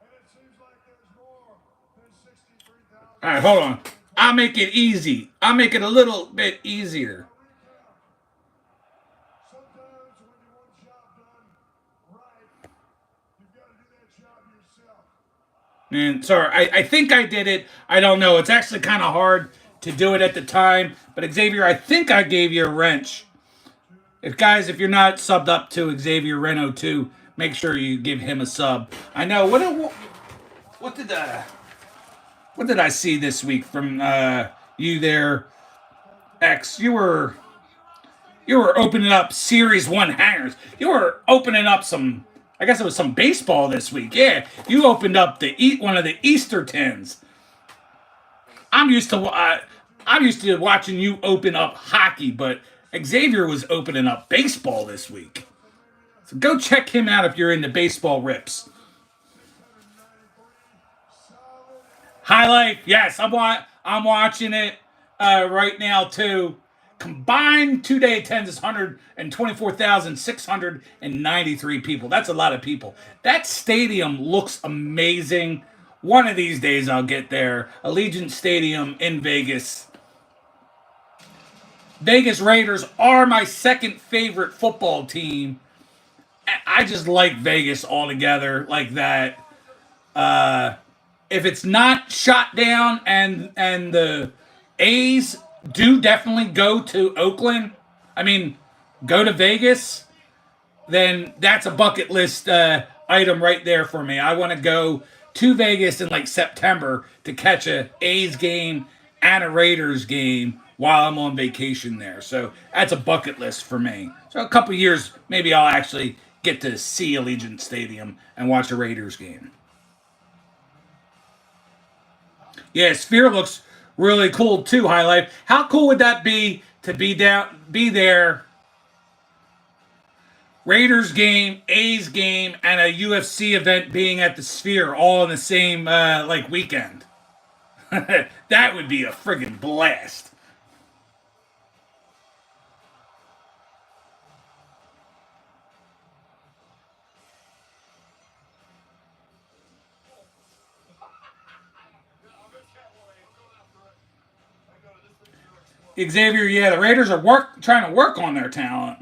and it seems like there's more than 63,000. All right, hold on. I'll make it easy. I'll make it a little bit easier. And sorry, I think I did it. I don't know. It's actually kind of hard to do it at the time. But Xavier, I think I gave you a wrench. If you're not subbed up to Xavier Reno 2, make sure you give him a sub. I know what did I see this week from you there, X? You were opening up Series 1 hangers. You were opening up some, I guess it was some baseball this week. Yeah, you opened up one of the Easter tins. I'm used to watching you open up hockey, but Xavier was opening up baseball this week. So go check him out if you're into baseball rips. High Life, yes, I'm watching it right now too. Combined 2-day attendance is 124,693 people. That's a lot of people. That stadium looks amazing. One of these days I'll get there. Allegiant Stadium in Vegas. Vegas Raiders are my second favorite football team. I just like Vegas altogether like that. If it's not shot down and the A's do definitely go to Oakland, go to Vegas, then that's a bucket list item right there for me. I want to go to Vegas in like September to catch a A's game and a Raiders game while I'm on vacation there. So that's a bucket list for me. So a couple years, maybe I'll actually get to see Allegiant Stadium and watch a Raiders game. Yeah, Sphere looks really cool too, High Life. How cool would that be to be there? Raiders game, A's game, and a UFC event being at the Sphere all in the same weekend. That would be a friggin' blast. Xavier, yeah, the Raiders are trying to work on their talent.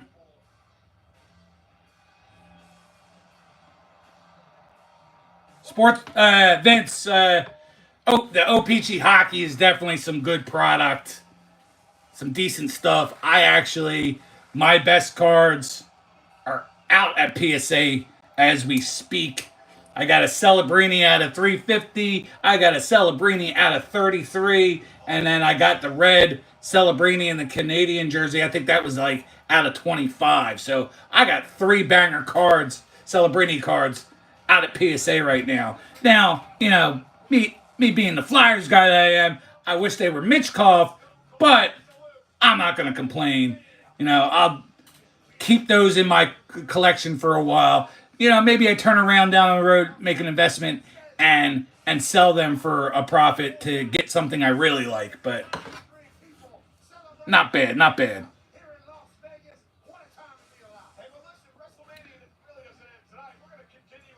Sports, Vince, the OPG hockey is definitely some good product, some decent stuff. My best cards are out at PSA as we speak. I got a Celebrini out of 350. I got a Celebrini out of 33. And then I got the red Celebrini in the Canadian jersey. I think that was like out of 25. So I got 3 banger cards, Celebrini cards, out at PSA right now. Now, me being the Flyers guy that I am, I wish they were Mitchkov, but I'm not going to complain. I'll keep those in my collection for a while. Maybe I turn around down the road, make an investment, and sell them for a profit to get something I really like. But not bad, not bad.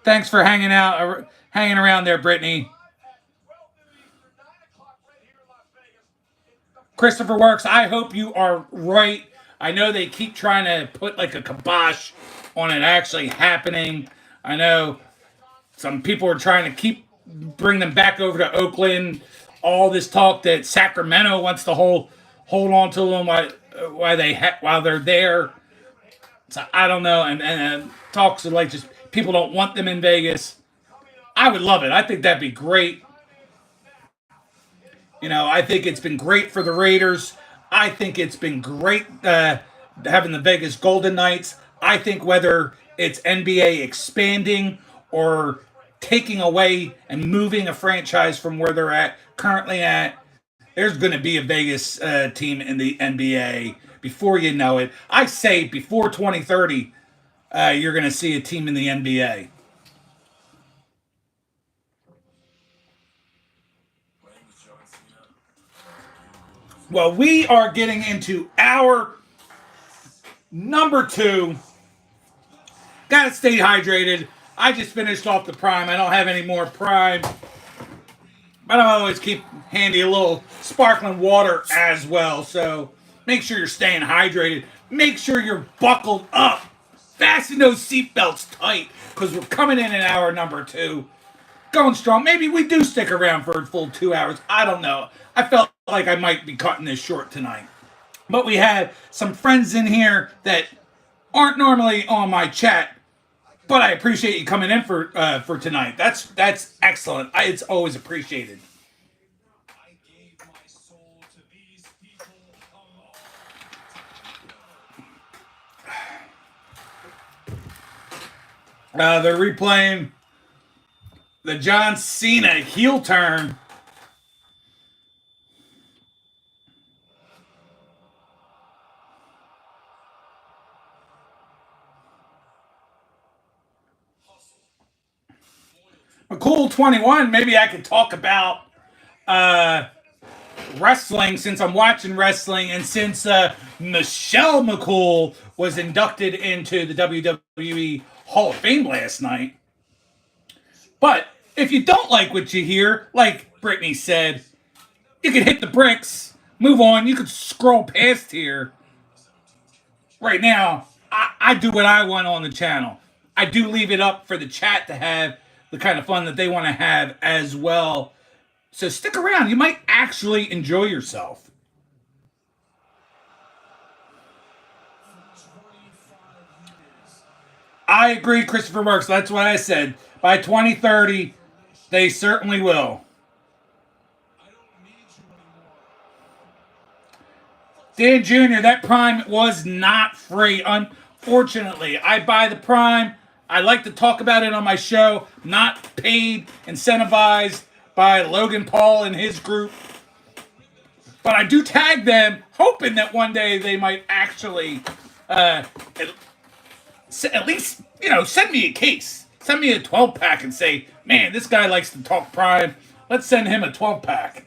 Thanks for hanging around there, Brittany. Christopher Works, I hope you are right. I know they keep trying to put like a kibosh on it actually happening. I know some people are trying to bring them back over to Oakland. All this talk that Sacramento wants to hold on to them while they're there. So I don't know, and talks of like just people don't want them in Vegas. I would love it. I think that'd be great. I think it's been great for the Raiders. I think it's been great having the Vegas Golden Knights. I think whether it's NBA expanding or taking away and moving a franchise from where they're currently at, there's going to be a Vegas team in the NBA before you know it. I say before 2030, you're going to see a team in the NBA. Well, we are getting into our number 2. Gotta stay hydrated. I just finished off the Prime. I don't have any more Prime. But I always keep handy a little sparkling water as well. So make sure you're staying hydrated. Make sure you're buckled up. Fasten those seatbelts tight because we're coming in hour number 2. Going strong. Maybe we do stick around for a full 2 hours. I don't know. I felt like I might be cutting this short tonight. But we had some friends in here that aren't normally on my chat But I appreciate you coming in for tonight. That's excellent. It's always appreciated. I gave my soul to these people a long They're replaying the John Cena heel turn. McCool 21. Maybe I could talk about wrestling since I'm watching wrestling and since Michelle McCool was inducted into the WWE Hall of Fame last night. But if you don't like what you hear, like Brittany said, you can hit the bricks, move on. You could scroll past here. Right now, I do what I want on the channel. I do leave it up for the chat to have the kind of fun that they want to have as well. So stick around. You might actually enjoy yourself. I agree, Christopher Works. That's what I said. By 2030, they certainly will. Dan Jr., that Prime was not free. Unfortunately, I buy the Prime. I like to talk about it on my show. Not paid, incentivized by Logan Paul and his group. But I do tag them, hoping that one day they might actually at least, send me a case. Send me a 12-pack and say, man, this guy likes to talk Prime. Let's send him a 12-pack.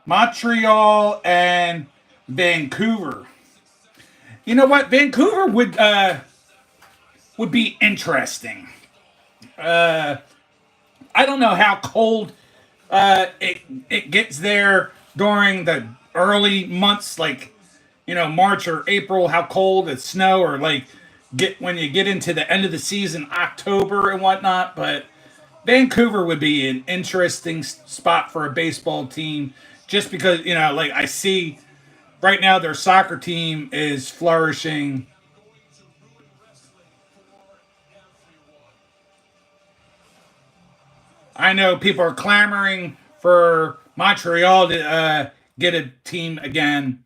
Montreal and Vancouver. You know what? Vancouver would be interesting. I don't know how cold it gets there during the early months, like March or April. How cold it's snow, or like when you get into the end of the season, October and whatnot. But Vancouver would be an interesting spot for a baseball team, just because like I see right now their soccer team is flourishing. I know people are clamoring for Montreal to get a team again.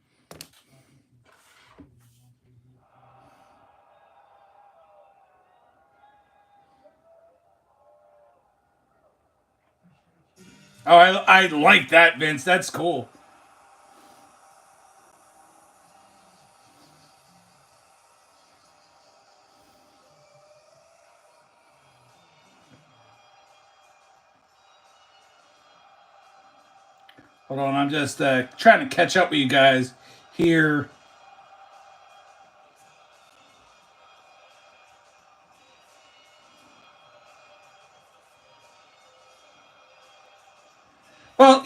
Oh, I like that, Vince. That's cool. Hold on, I'm just trying to catch up with you guys here. Well,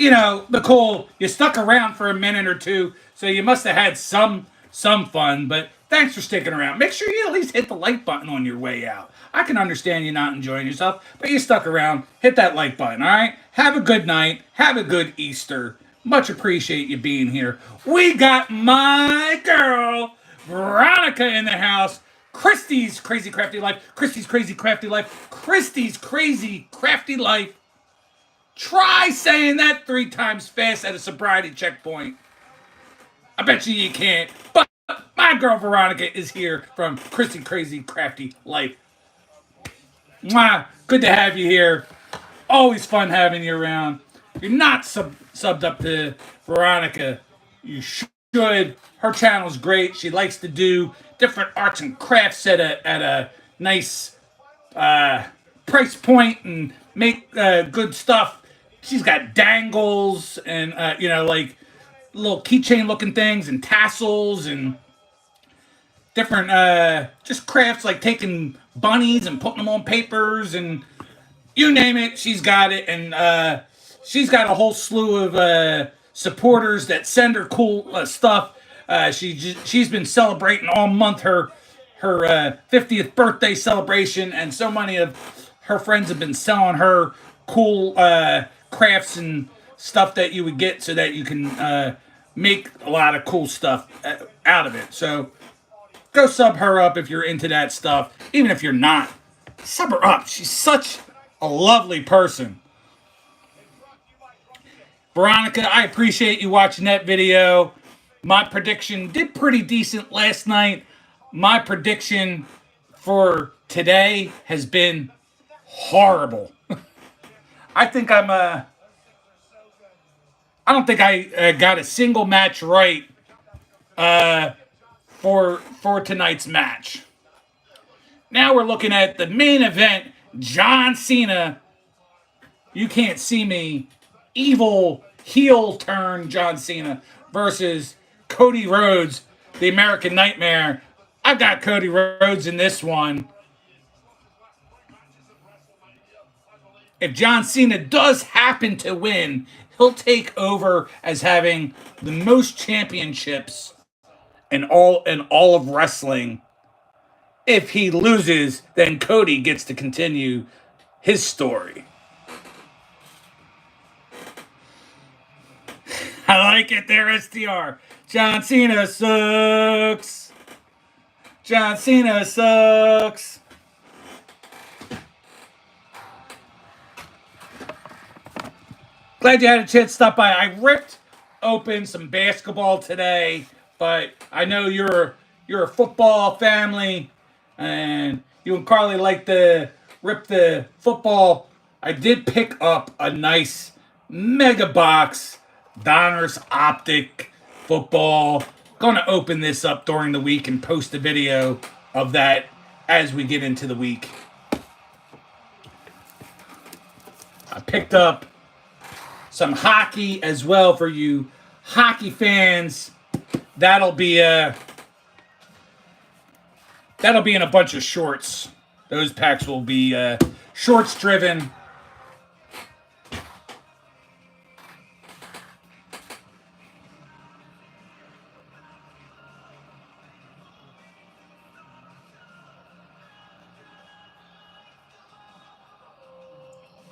Nicole, you stuck around for a minute or two, so you must have had some fun. But thanks for sticking around. Make sure you at least hit the like button on your way out. I can understand you not enjoying yourself, but you stuck around. Hit that like button, all right? Have a good night. Have a good Easter. Much appreciate you being here. We got my girl, Veronica, in the house. Christy's Crazy Crafty Life. Christy's Crazy Crafty Life. Christy's Crazy Crafty Life. Try saying that 3 times fast at a sobriety checkpoint. I bet you can't. But my girl Veronica is here from Christy Crazy Crafty Life. Mwah. Good to have you here. Always fun having you around. If you're not subbed up to Veronica, you should. Her channel is great. She likes to do different arts and crafts at a nice price point and make good stuff. She's got dangles and like little keychain looking things and tassels and different just crafts, like taking bunnies and putting them on papers and you name it, she's got it. And she's got a whole slew of supporters that send her cool stuff. She's been celebrating all month her 50th birthday celebration, and so many of her friends have been selling her cool crafts and stuff that you would get so that you can make a lot of cool stuff out of it. So go sub her up if you're into that stuff. Even if you're not, sub her up. She's such a lovely person. Veronica, I appreciate you watching that video. My prediction did pretty decent last night. My prediction for today has been horrible. I think I don't think I got a single match right for tonight's match. Now we're looking at the main event. John Cena, you can't see me, evil heel turn John Cena versus Cody Rhodes, the American Nightmare. I've got Cody Rhodes in this one. If John Cena does happen to win, he'll take over as having the most championships in all of wrestling. If he loses, then Cody gets to continue his story. I like it there, STR. John Cena sucks. John Cena sucks. Glad you had a chance to stop by. I ripped open some basketball today, but I know you're a football family, and you and Carly like to rip the football. I did pick up a nice mega box Donruss Optic football. Gonna open this up during the week and post a video of that as we get into the week. I picked up some hockey as well for you hockey fans. That'll be in a bunch of shorts. Those packs will be shorts driven.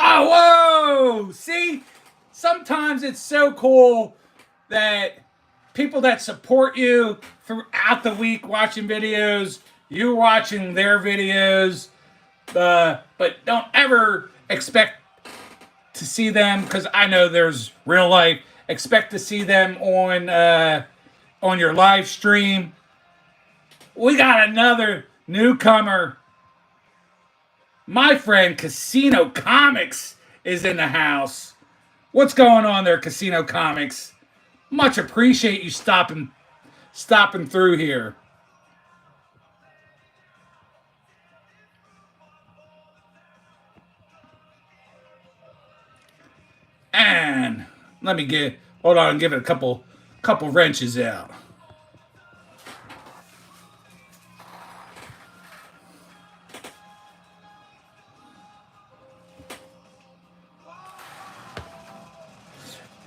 Oh, whoa! See? Sometimes it's so cool that people that support you throughout the week watching videos, you watching their videos, but don't ever expect to see them, because I know there's real life. Expect to see them on your live stream. We got another newcomer. My friend Casino Comics is in the house. What's going on there, Casino Comics? Much appreciate you stopping through here. And let me hold on and give it a couple wrenches out.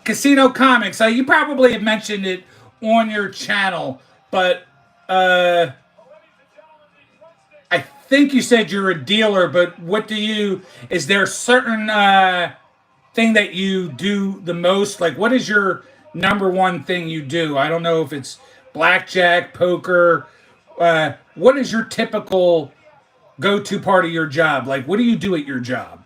Casino Comics. You probably have mentioned it on your channel, but I think you said you're a dealer. But what do you? Is there a certain thing that you do the most? Like, what is your number one thing you do? I don't know if it's blackjack, poker. What is your typical go-to part of your job? Like, what do you do at your job?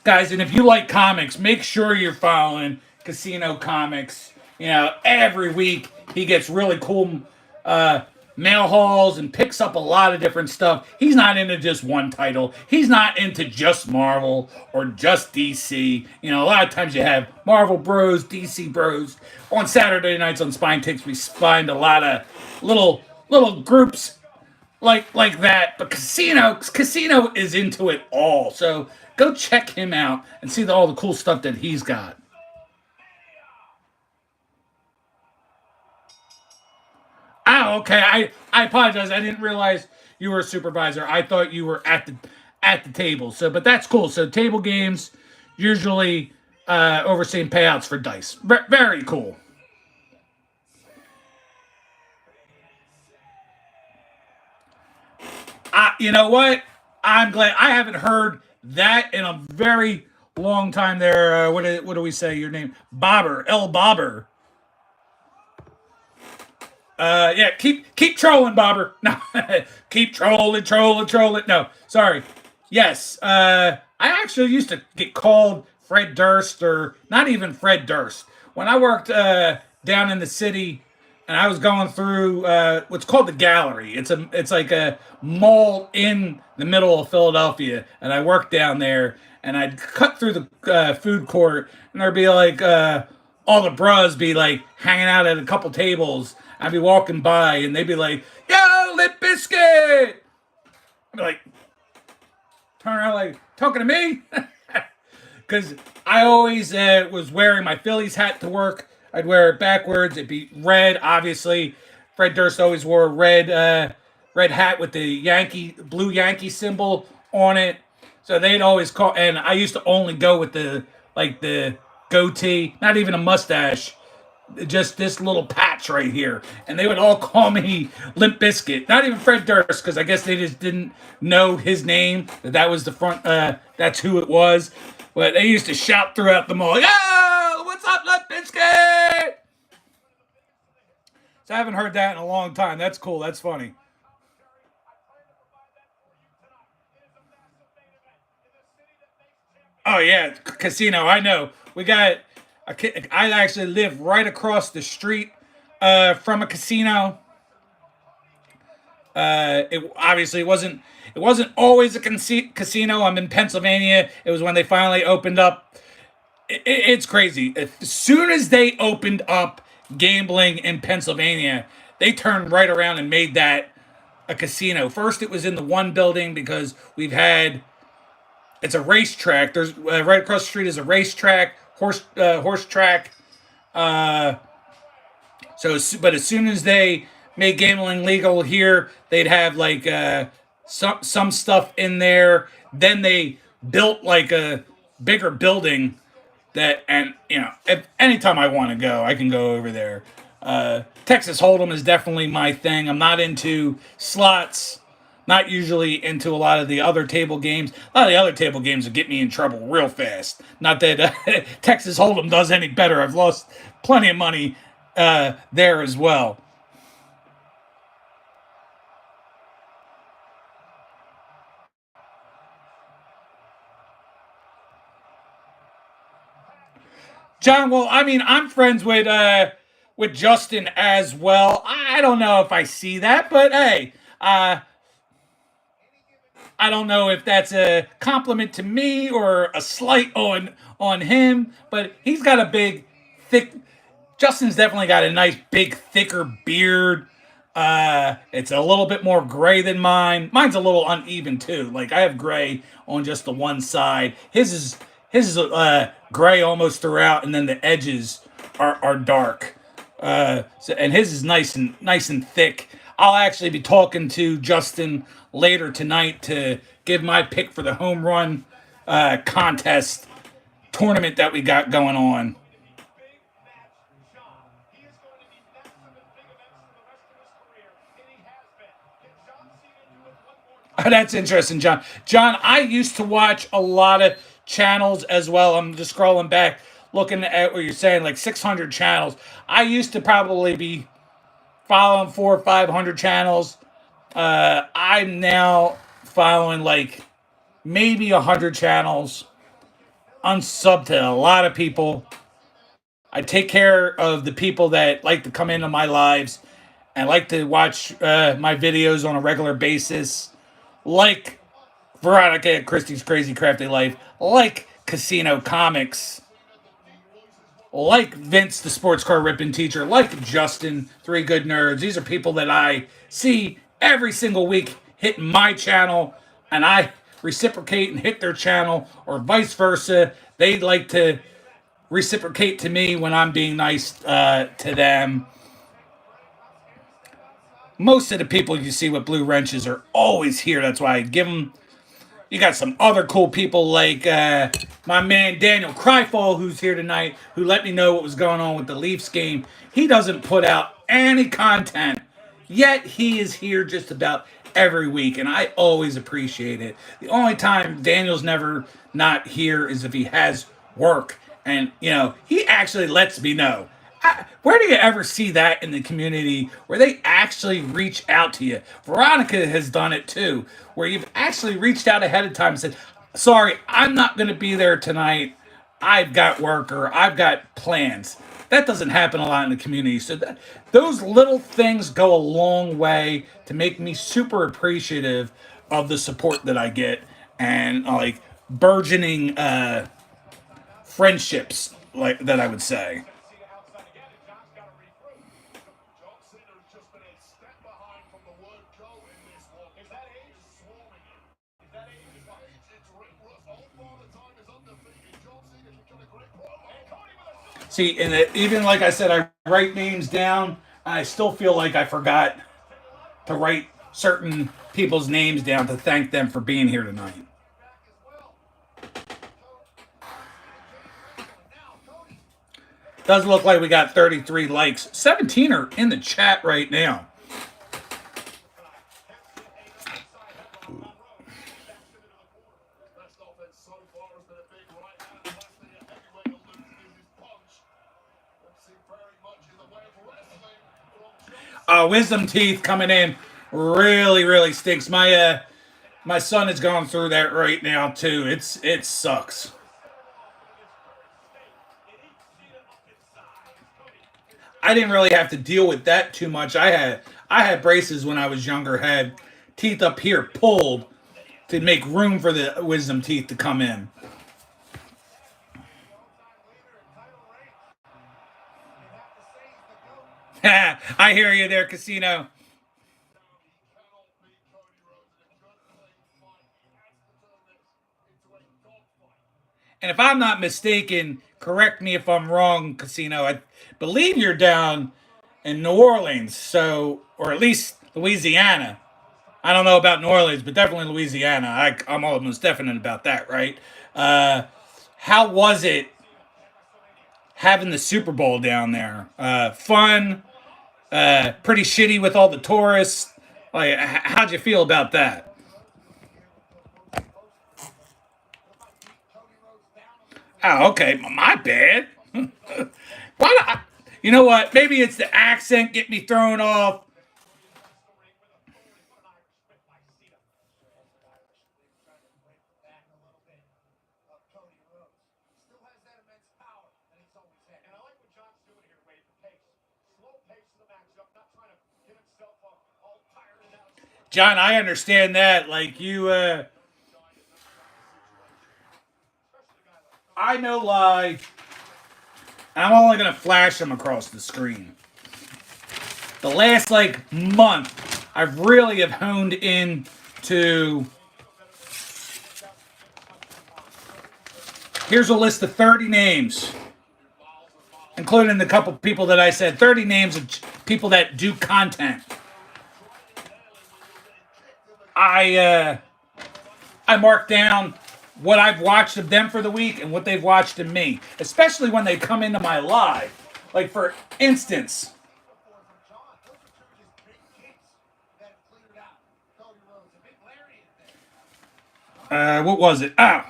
Guys, and if you like comics, make sure you're following Casino Comics. You know, every week he gets really cool mail hauls and picks up a lot of different stuff. He's not into just one title. He's not into just Marvel or just DC. You know, a lot of times you have Marvel bros, DC bros. On Saturday nights on Spine Takes, we find a lot of little groups like that. But Casino is into it all. So go check him out and see all the cool stuff that he's got. Oh, okay. I apologize. I didn't realize you were a supervisor. I thought you were at the table. So, but that's cool. So table games usually overseeing payouts for dice. Very cool. You know what? I'm glad I haven't heard that in a very long time. There, what do we say? Your name, Bobber, L. Bobber. Yeah, keep trolling, Bobber. No, keep trolling. No, sorry. Yes, I actually used to get called Fred Durst, or not even Fred Durst. When I worked down in the city, and I was going through what's called the Gallery. It's like a mall in the middle of Philadelphia, and I worked down there. And I'd cut through the food court, and there'd be like all the bros be like hanging out at a couple tables. I'd be walking by, and they'd be like, "Yo, Lip Biscuit!" I'd be like, turn around, like, talking to me? Because I always was wearing my Phillies hat to work. I'd wear it backwards. It'd be red, obviously. Fred Durst always wore a red hat with the blue Yankee symbol on it. So they'd always call, and I used to only go with the goatee, not even a mustache, just this little patch right here. And they would all call me Limp Biscuit. Not even Fred Durst, because I guess they just didn't know his name. That was the front, that's who it was. But they used to shout throughout the mall, "Yo, what's up, Limp Biscuit?" So I haven't heard that in a long time. That's cool. That's funny. Oh yeah, casino. I know. We got. I actually live right across the street from a casino. It obviously wasn't. It wasn't always a casino. I'm in Pennsylvania. It was when they finally opened up. It's crazy. As soon as they opened up gambling in Pennsylvania, they turned right around and made that a casino. First, it was in the one building because it's a racetrack. There's right across the street is a racetrack, horse track. Uh, but as soon as they made gambling legal here, they'd have like some stuff in there. Then they built like a bigger building and if anytime I want to go, I can go over there. Texas Hold'em is definitely my thing. I'm not into slots. Not usually into a lot of the other table games. A lot of the other table games will get me in trouble real fast. Not that Texas Hold'em does any better. I've lost plenty of money there as well. John, well, I mean, I'm friends with Justin as well. I don't know if I see that, but hey, I don't know if that's a compliment to me or a slight on him, but he's got a big, thick. Justin's definitely got a nice, big, thicker beard. It's a little bit more gray than mine. Mine's a little uneven too. Like I have gray on just the one side. His is gray almost throughout, and then the edges are dark. And his is nice and thick. I'll actually be talking to Justin later tonight to give my pick for the home run contest tournament that we got going on. That's interesting, John. John, I used to watch a lot of channels as well. I'm just scrolling back, looking at what you're saying, like 600 channels. I used to probably be following 400 or 500 channels. I'm now following like maybe 100 channels. Unsub to a lot of people. I take care of the people that like to come into my lives and like to watch my videos on a regular basis, like Veronica at Christie's Crazy Crafty Life, like Casino Comics, like Vince, the sports car ripping teacher, like Justin, Three Good Nerds. These are people that I see every single week hitting my channel, and I reciprocate and hit their channel, or vice versa. They like to reciprocate to me when I'm being nice to them. Most of the people you see with blue wrenches are always here. That's why I give them. You got some other cool people like my man Daniel Cryfall, who's here tonight, who let me know what was going on with the Leafs game. He doesn't put out any content, yet he is here just about every week, and I always appreciate it. The only time Daniel's never not here is if he has work, and he actually lets me know. Where do you ever see that in the community where they actually reach out to you? Veronica has done it too, where you've actually reached out ahead of time and said, "Sorry, I'm not going to be there tonight. I've got work or I've got plans." That doesn't happen a lot in the community. So those little things go a long way to make me super appreciative of the support that I get and like burgeoning friendships, like that I would say. John Cena's just been a step behind from the word go in this one. Is that age? Swarming it. Is that age? It's Rick Ross. All Father Time is undefeated. John Cena can cut a great promo. And Cody with a See, and even like I said, I write names down. I still feel like I forgot to write certain people's names down to thank them for being here tonight. back as well. Now, Cody. Does look like we got 33 likes. 17 are in the chat right now. Best offense so far has been a big right hand. Last thing a heavyweight will lose is his punch. Don't see very much in the way of wrestling from John. Wisdom teeth coming in really, really stinks. My son is going through that right now too. It sucks. I didn't really have to deal with that too much. I had braces when I was younger. Had teeth up here pulled to make room for the wisdom teeth to come in. I hear you there, Casino. And if I'm not mistaken, correct me if I'm wrong, Casino. I believe you're down in New Orleans, so or at least Louisiana. I don't know about New Orleans, but definitely Louisiana. I'm almost definite about that, right? How was it having the Super Bowl down there? Fun, pretty shitty with all the tourists. Like, how'd you feel about that? Oh, okay, my bad. Why? You know what? Maybe it's the accent get me thrown off. John, I understand that. Like you, I know lie. I'm only gonna flash them across the screen. The last like month, I've really have honed in to. Here's a list of 30 names, including the couple people that I said. 30 names of people that do content. I mark down what I've watched of them for the week and what they've watched of me, especially when they come into my live. Like for instance, what was it? I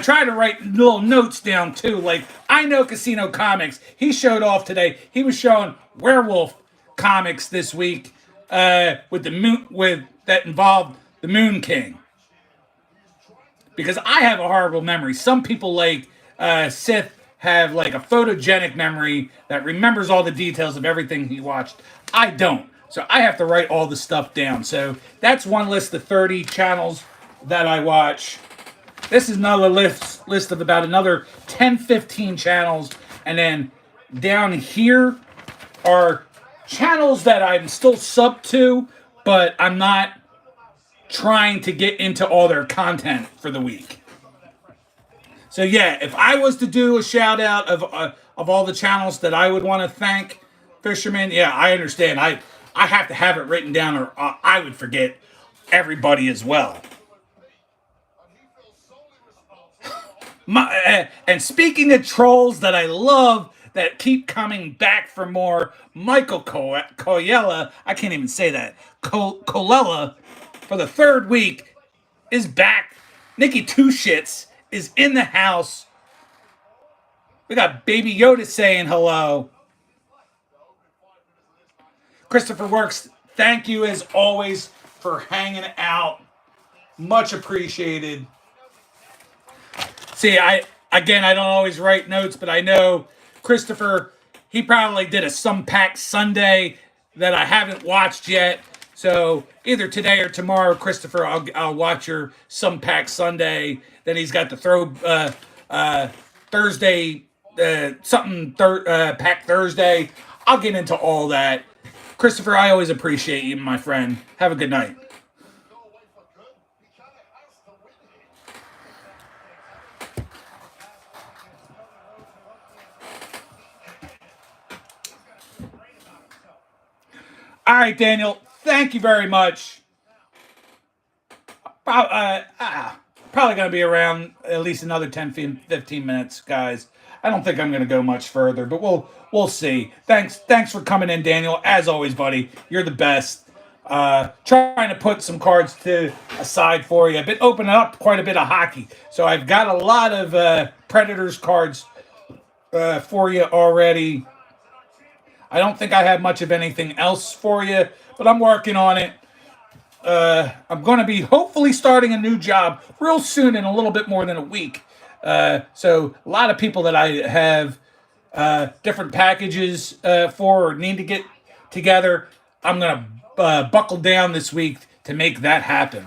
try to write little notes down too. Like I know Casino Comics. He showed off today. He was showing werewolf comics this week with the moon with that involved the Moon King. Because I have a horrible memory. Some people like Sith have like a photogenic memory that remembers all the details of everything he watched. I don't. So I have to write all the stuff down. So that's one list of 30 channels that I watch. This is another list of about another 10, 15 channels. And then down here are channels that I'm still sub to, but I'm not trying to get into all their content for the week. So yeah, if I was to do a shout out of all the channels that I would want to thank, Fisherman, yeah, I understand. I have to have it written down or I would forget everybody as well. And speaking of trolls that I love that keep coming back for more. Michael Coyella, I can't even say that. Colella, for the third week, is back. Nikki Two Shits is in the house. We got Baby Yoda saying hello. Christopher Works, thank you as always for hanging out. Much appreciated. See, I don't always write notes, but I know Christopher, he probably did a Some Pack Sunday that I haven't watched yet. So either today or tomorrow, Christopher, I'll watch your Some Pack Sunday. Then he's got the Thursday Pack Thursday. I'll get into all that. Christopher, I always appreciate you, my friend. Have a good night. All right, Daniel. Thank you very much. Probably going to be around at least another 10, 15 minutes, guys. I don't think I'm going to go much further, but we'll see. Thanks for coming in, Daniel. As always, buddy, you're the best. Trying to put some cards aside for you. I've been opening up quite a bit of hockey, so I've got a lot of Predators cards for you already. I don't think I have much of anything else for you, but I'm working on it. I'm going to be hopefully starting a new job real soon in a little bit more than a week. So a lot of people that I have different packages for or need to get together, I'm going to buckle down this week to make that happen.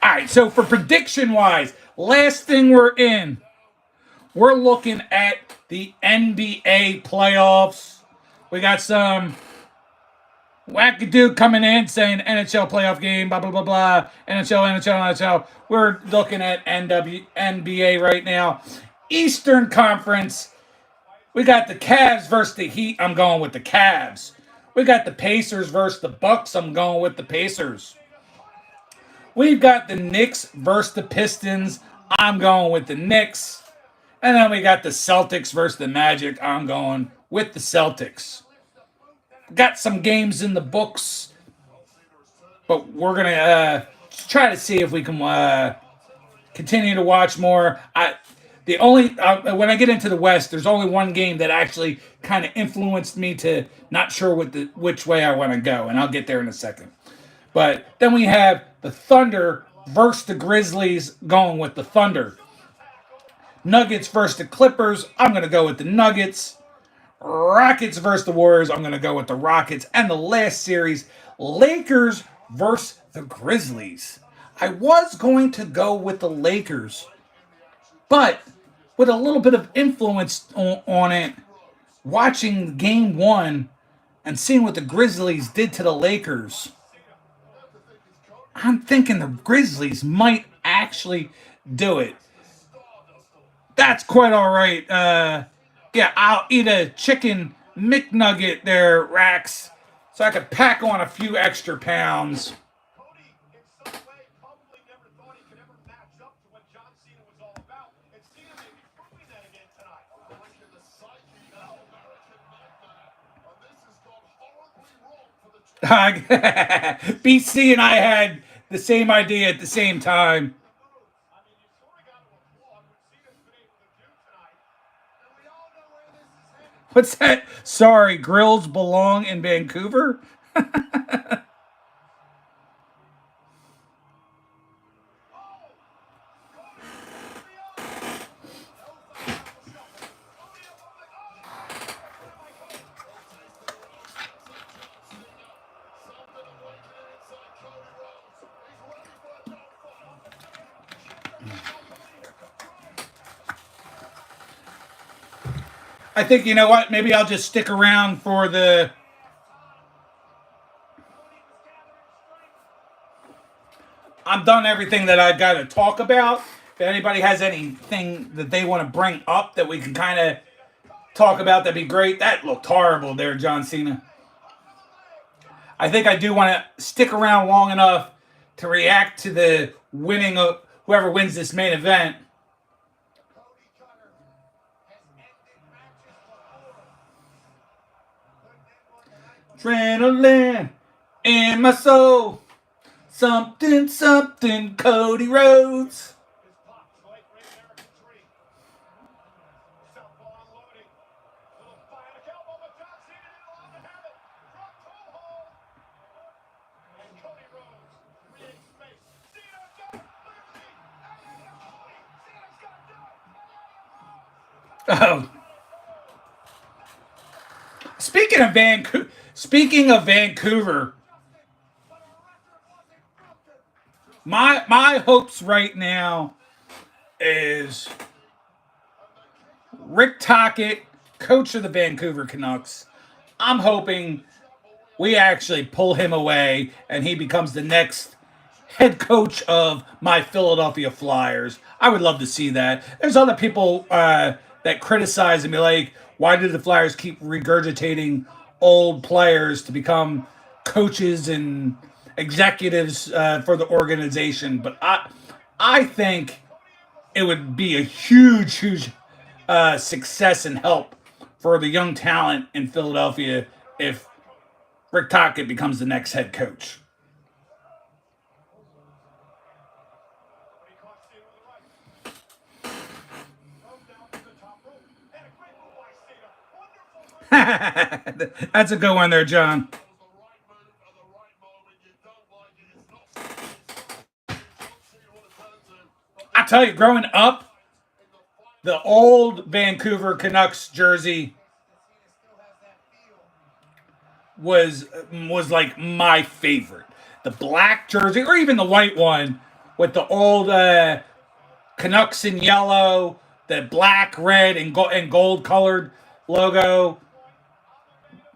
All right, so for prediction-wise, last thing we're looking at the NBA playoffs. We got some wackadoo coming in saying NHL playoff game, blah, blah, blah, blah, NHL. We're looking at NBA right now. Eastern Conference, we got the Cavs versus the Heat. I'm going with the Cavs. We got the Pacers versus the Bucks. I'm going with the Pacers. We've got the Knicks versus the Pistons. I'm going with the Knicks. And then we got the Celtics versus the Magic. I'm going with the Celtics. Got some games in the books, but we're going to try to see if we can continue to watch more. When I get into the West, there's only one game that actually kind of influenced me to not sure which way I want to go, and I'll get there in a second. But then we have the Thunder versus the Grizzlies, going with the Thunder. Nuggets versus the Clippers, I'm going to go with the Nuggets. Rockets versus the Warriors, I'm going to go with the Rockets. And the last series, Lakers versus the Grizzlies. I was going to go with the Lakers, but with a little bit of influence on it, watching game one and seeing what the Grizzlies did to the Lakers, I'm thinking the Grizzlies might actually do it. That's quite all right. Yeah, I'll eat a chicken McNugget there, Rax, so I could pack on a few extra pounds. BC and I had the same idea at the same time. What's that? Sorry, grills belong in Vancouver? I think, you know what? Maybe I'll just stick around for the... I'm done everything that I've got to talk about. If anybody has anything that they want to bring up that we can kind of talk about, that'd be great. That looked horrible there, John Cena. I think I do want to stick around long enough to react to the winning of whoever wins this main event. Cody Cutter has ended matches before. Couldn't end one tonight, but Adrenaline in my soul. Something, something, Cody Rhodes. his pops like Great American Tree. Southpaw unloading. Little bionic elbow, but John Cena didn't allow him to have it. Drop toe hold. And Cody Rhodes creates space. Cena got it. Look at me. And Cody. Cena's gonna do it. Oh, speaking of Vancouver, my hopes right now is Rick Tocchet, coach of the Vancouver Canucks. I'm hoping we actually pull him away and he becomes the next head coach of my Philadelphia Flyers. I would love to see that. There's other people that criticize and be like, why do the Flyers keep regurgitating old players to become coaches and executives for the organization? But I think it would be a huge success and help for the young talent in Philadelphia if Rick Tocchet becomes the next head coach. But he caught Cena with the right. Throws down to the top rope. And a great move by Cena. Wonderful move. That's a good one there, John. That was the right move at the right moment. You don't like it. It's not something John Cena would have turned to. But I tell you, growing up, in the fight, the old Vancouver Canucks jersey was like my favorite. The black jersey, or even the white one, with the old Canucks in yellow, the black, red, and gold colored logo.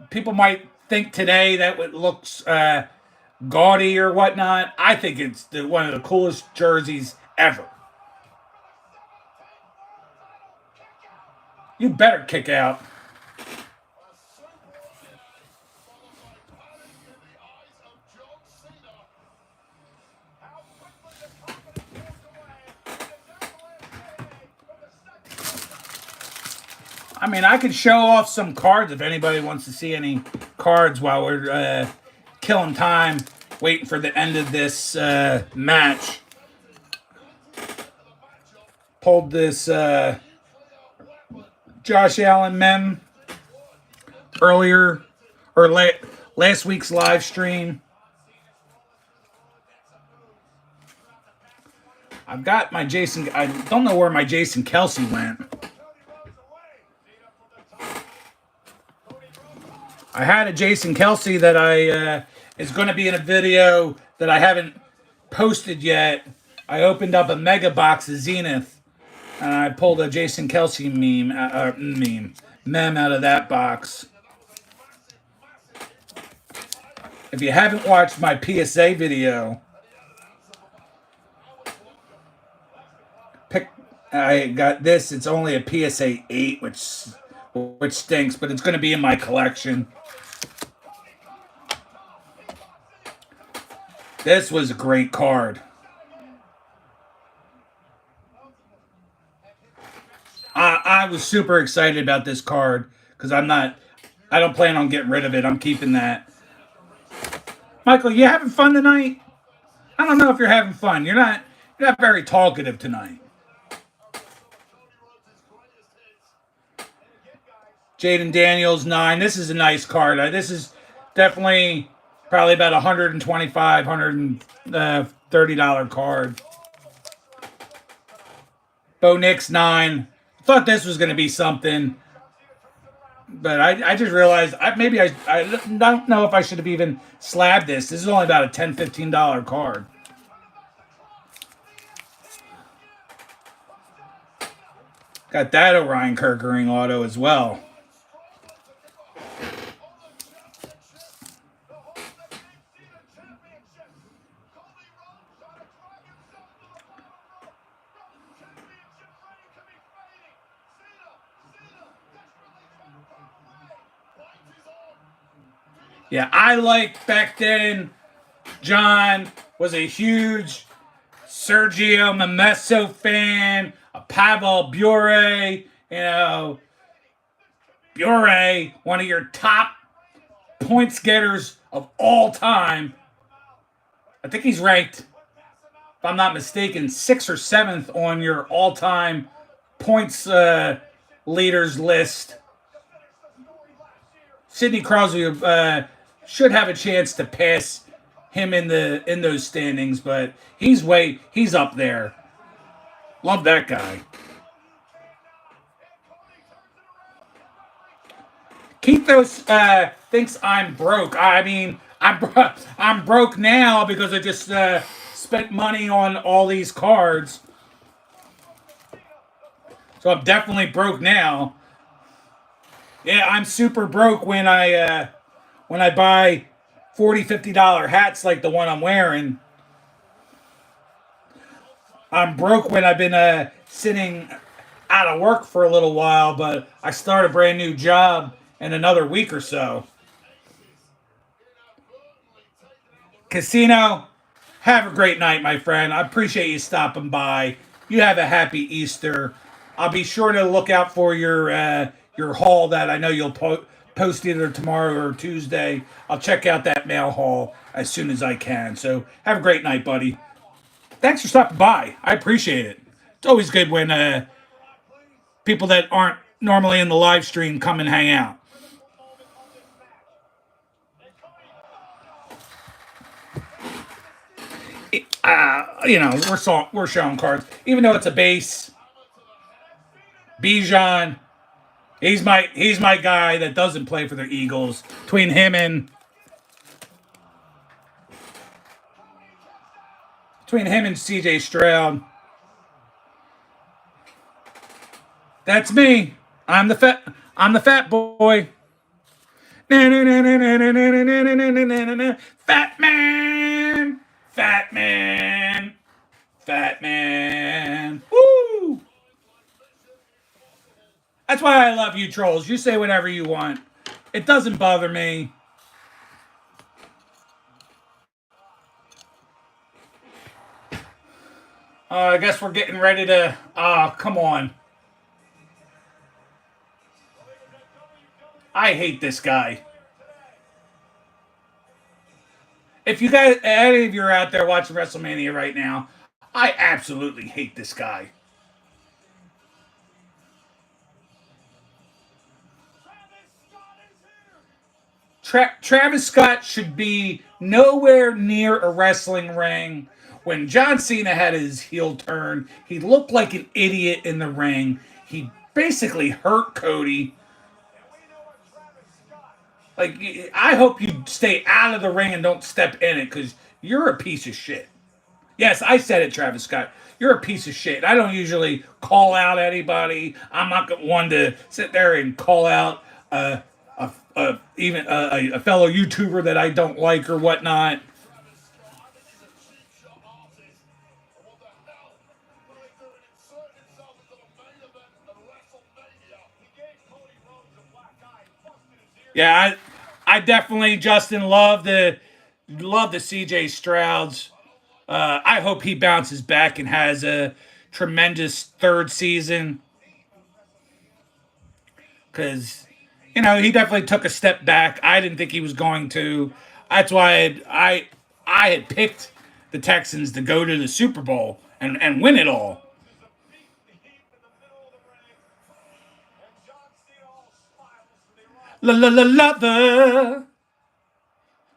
People might think today that it looks gaudy or whatnot. I think it's one of the coolest jerseys ever. You better kick out. a super followed by panic in the eyes of John Cena. How quickly the confidence walked away. And it's Avalanche Payday from the second. I mean, I could show off some cards if anybody wants to see any cards while we're killing time, waiting for the end of this match. Pulled this Josh Allen mem earlier, or last week's live stream. I've got my Jason. I don't know where my Jason Kelsey went. Cody Rhodes away. Cena from the top. Cody Rhodes. I had a Jason Kelsey that I is going to be in a video that I haven't posted yet. I opened up a mega box of Zenith, and I pulled a Jason Kelsey mem out of that box. If you haven't watched my PSA video, I got this. It's only a PSA 8, which stinks, but it's going to be in my collection. This was a great card. I was super excited about this card because I don't plan on getting rid of it. I'm keeping that. Michael, you having fun tonight? I don't know if you're having fun. You're not very talkative tonight. Jaden Daniels 9. This is a nice card. This is definitely probably about $125, $130 card. Bo Nix 9. Thought this was going to be something, but I just realized I don't know if I should have even slabbed this. This is only about a $10, $15 card. Got that Orion Kerkering auto as well. Yeah, I like back then. John was a huge Sergio Momesso fan, a Pavel Bure, Bure, one of your top points getters of all time. I think he's ranked, if I'm not mistaken, 6th or 7th on your all-time points leaders list. Sidney Crosby should have a chance to pass him in those standings, but he's up there. Love that guy. Keithos thinks I'm broke. I mean, I'm broke now because I just spent money on all these cards. So I'm definitely broke now. Yeah, I'm super broke when I buy $40, $50 hats like the one I'm wearing. I'm broke when I've been sitting out of work for a little while, but I start a brand new job in another week or so. Casino, have a great night, my friend. I appreciate you stopping by. You have a happy Easter. I'll be sure to look out for your haul that I know you'll post either tomorrow or Tuesday. I'll check out that mail haul as soon as I can. So have a great night, buddy. Thanks for stopping by. I appreciate it. It's always good when people that aren't normally in the live stream come and hang out. We're showing cards, even though it's a base. Bijan, he's my guy that doesn't play for the Eagles. Between him and C.J. Stroud, that's me. I'm the fat boy. Fat man, fat man, fat man. Woo! That's why I love you trolls. You say whatever you want. It doesn't bother me. I guess we're getting ready to. Come on. I hate this guy. If you guys, any of you are out there watching WrestleMania right now, I absolutely hate this guy. Travis Scott should be nowhere near a wrestling ring. When John Cena had his heel turn, he looked like an idiot in the ring. He basically hurt Cody. Like, I hope you stay out of the ring and don't step in it because you're a piece of shit. Yes, I said it, Travis Scott. You're a piece of shit. I don't usually call out anybody. I'm not one to sit there and call out even a fellow YouTuber that I don't like or whatnot. Yeah, I definitely, Justin, love the CJ Strouds. I hope he bounces back and has a tremendous third season because he definitely took a step back. I didn't think he was going to. That's why I had picked the Texans to go to the Super Bowl and win it all. La la la lover,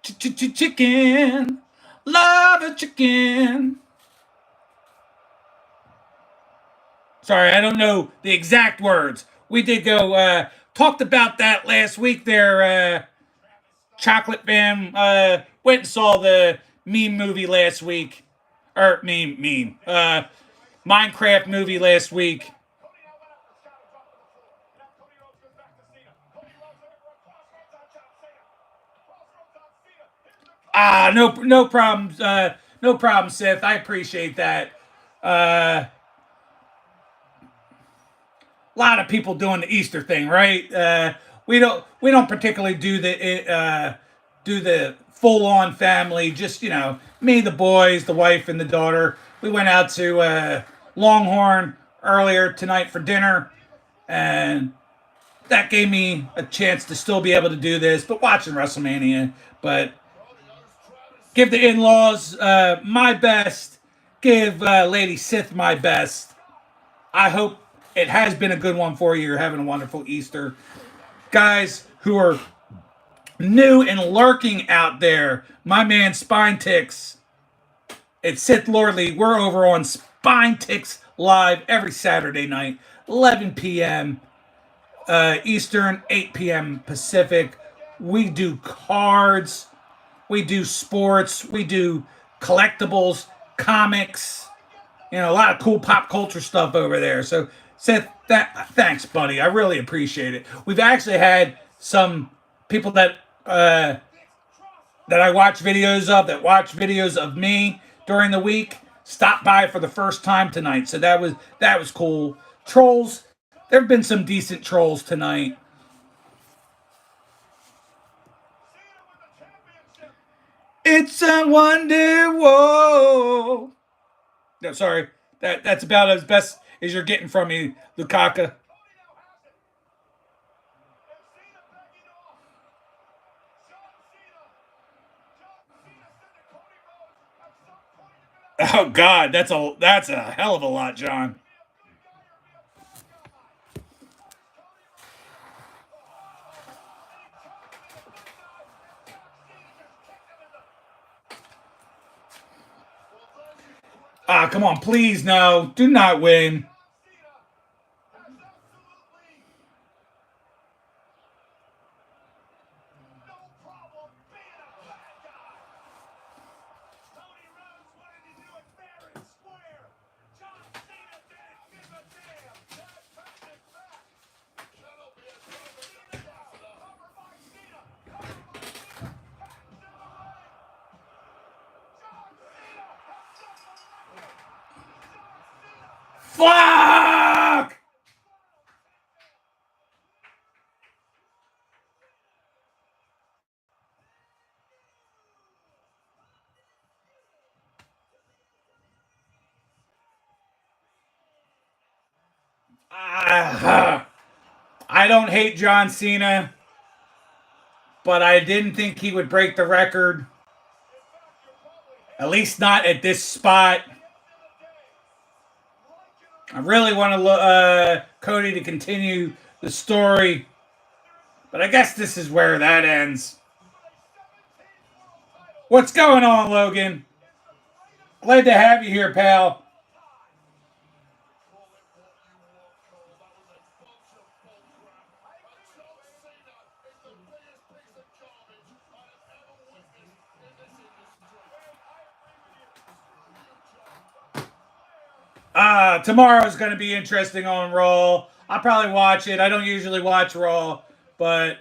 chicken, love chicken. Sorry, I don't know the exact words. We did go talked about that last week. There, Chocolate Fam went and saw the meme movie last week, or Minecraft movie last week. No problems. No problem, Sith. I appreciate that. A lot of people doing the Easter thing, right? We don't particularly do do the full-on family. Just, me, the boys, the wife, and the daughter. We went out to Longhorn earlier tonight for dinner, and that gave me a chance to still be able to do this, but watching WrestleMania. But give the in-laws my best. Give Lady Sith my best. I hope it has been a good one for you. You're having a wonderful Easter. Guys who are new and lurking out there, my man Spine Ticks, it's Sith Lordly. We're over on Spine Ticks Live every Saturday night, 11 p.m. Eastern, 8 p.m. Pacific. We do cards, we do sports, we do collectibles, comics, a lot of cool pop culture stuff over there. So, Seth, thanks, buddy. I really appreciate it. We've actually had some people that I watch videos of me during the week, stop by for the first time tonight. So that was cool. Trolls, there have been some decent trolls tonight. It's a wonder, whoa. No, sorry. That's about as best as you're getting from me, Lukaka. Oh God, that's a hell of a lot, John. Ah, come on, please, no. Do not win. Fuck! I don't hate John Cena, but I didn't think he would break the record. At least not at this spot. I really want Cody to continue the story, but I guess this is where that ends. What's going on, Logan? Glad to have you here, pal. Tomorrow's going to be interesting on Raw. I'll probably watch it. I don't usually watch Raw, but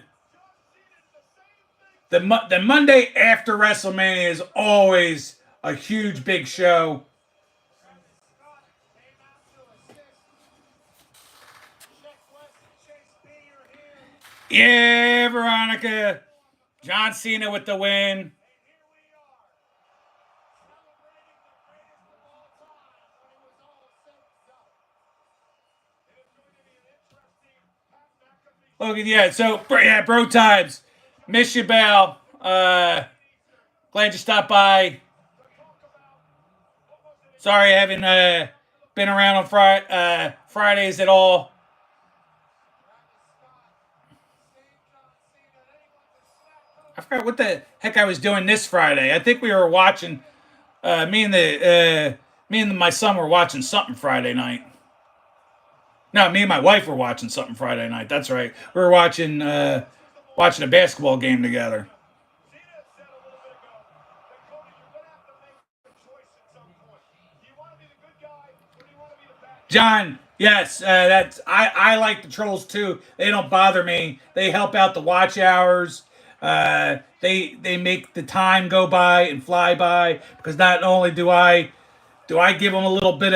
the Monday after WrestleMania is always a huge, big show. Yeah, Veronica. John Cena with the win. Logan, yeah. So, yeah, bro times. Miss you, Bal. Glad you stopped by. Sorry I haven't been around on Fridays at all. I forgot what the heck I was doing this Friday. I think we were watching. Me and my son were watching something Friday night. No, me and my wife were watching something Friday night. That's right. We were watching a basketball game together. John, yes, that's I like the trolls too. They don't bother me. They help out the watch hours. They make the time go by and fly by because not only do I give them a little bit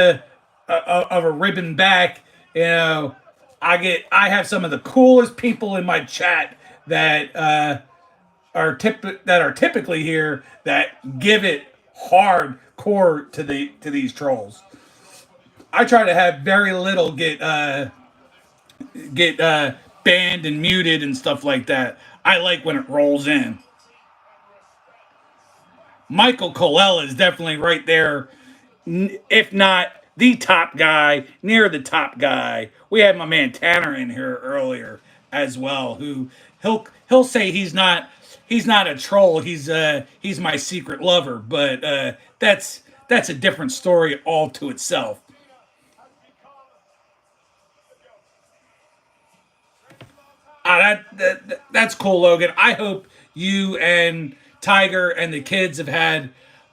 of a ribbon back, I have some of the coolest people in my chat that that are typically here that give it hardcore to these trolls. I try to have very little get banned and muted and stuff like that. I like when it rolls in. Michael Colella is definitely right there, if not the top guy, near the top guy. We had my man Tanner in here earlier as well, who he'll say he's not a troll. He's my secret lover, but that's a different story all to itself. That's cool, Logan. I hope you and Tiger and the kids have had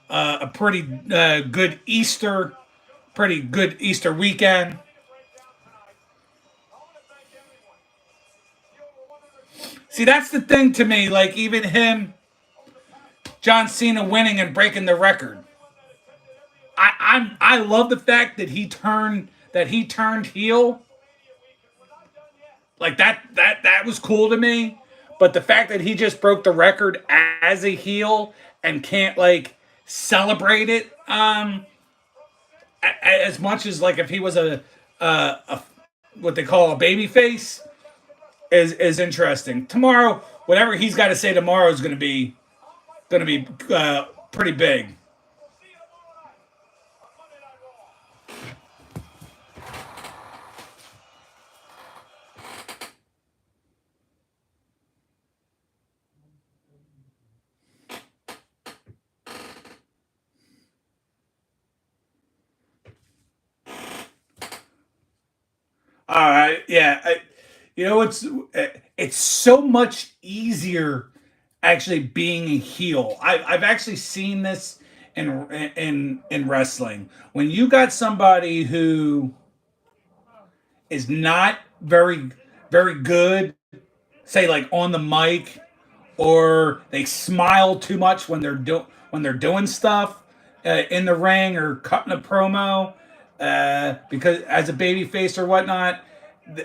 a pretty good Easter weekend. See, that's the thing to me. Like even him, John Cena winning and breaking the record. I love the fact that he turned heel. Like that was cool to me. But the fact that he just broke the record as a heel and can't like celebrate it as much as like if he was a what they call a baby face is interesting. Tomorrow, whatever he's got to say tomorrow is going to be pretty big. All right, yeah, you know it's so much easier actually being a heel. I've actually seen this in wrestling when you got somebody who is not very good, say like on the mic, or they smile too much when they're doing stuff in the ring or cutting a promo because as a baby face or whatnot,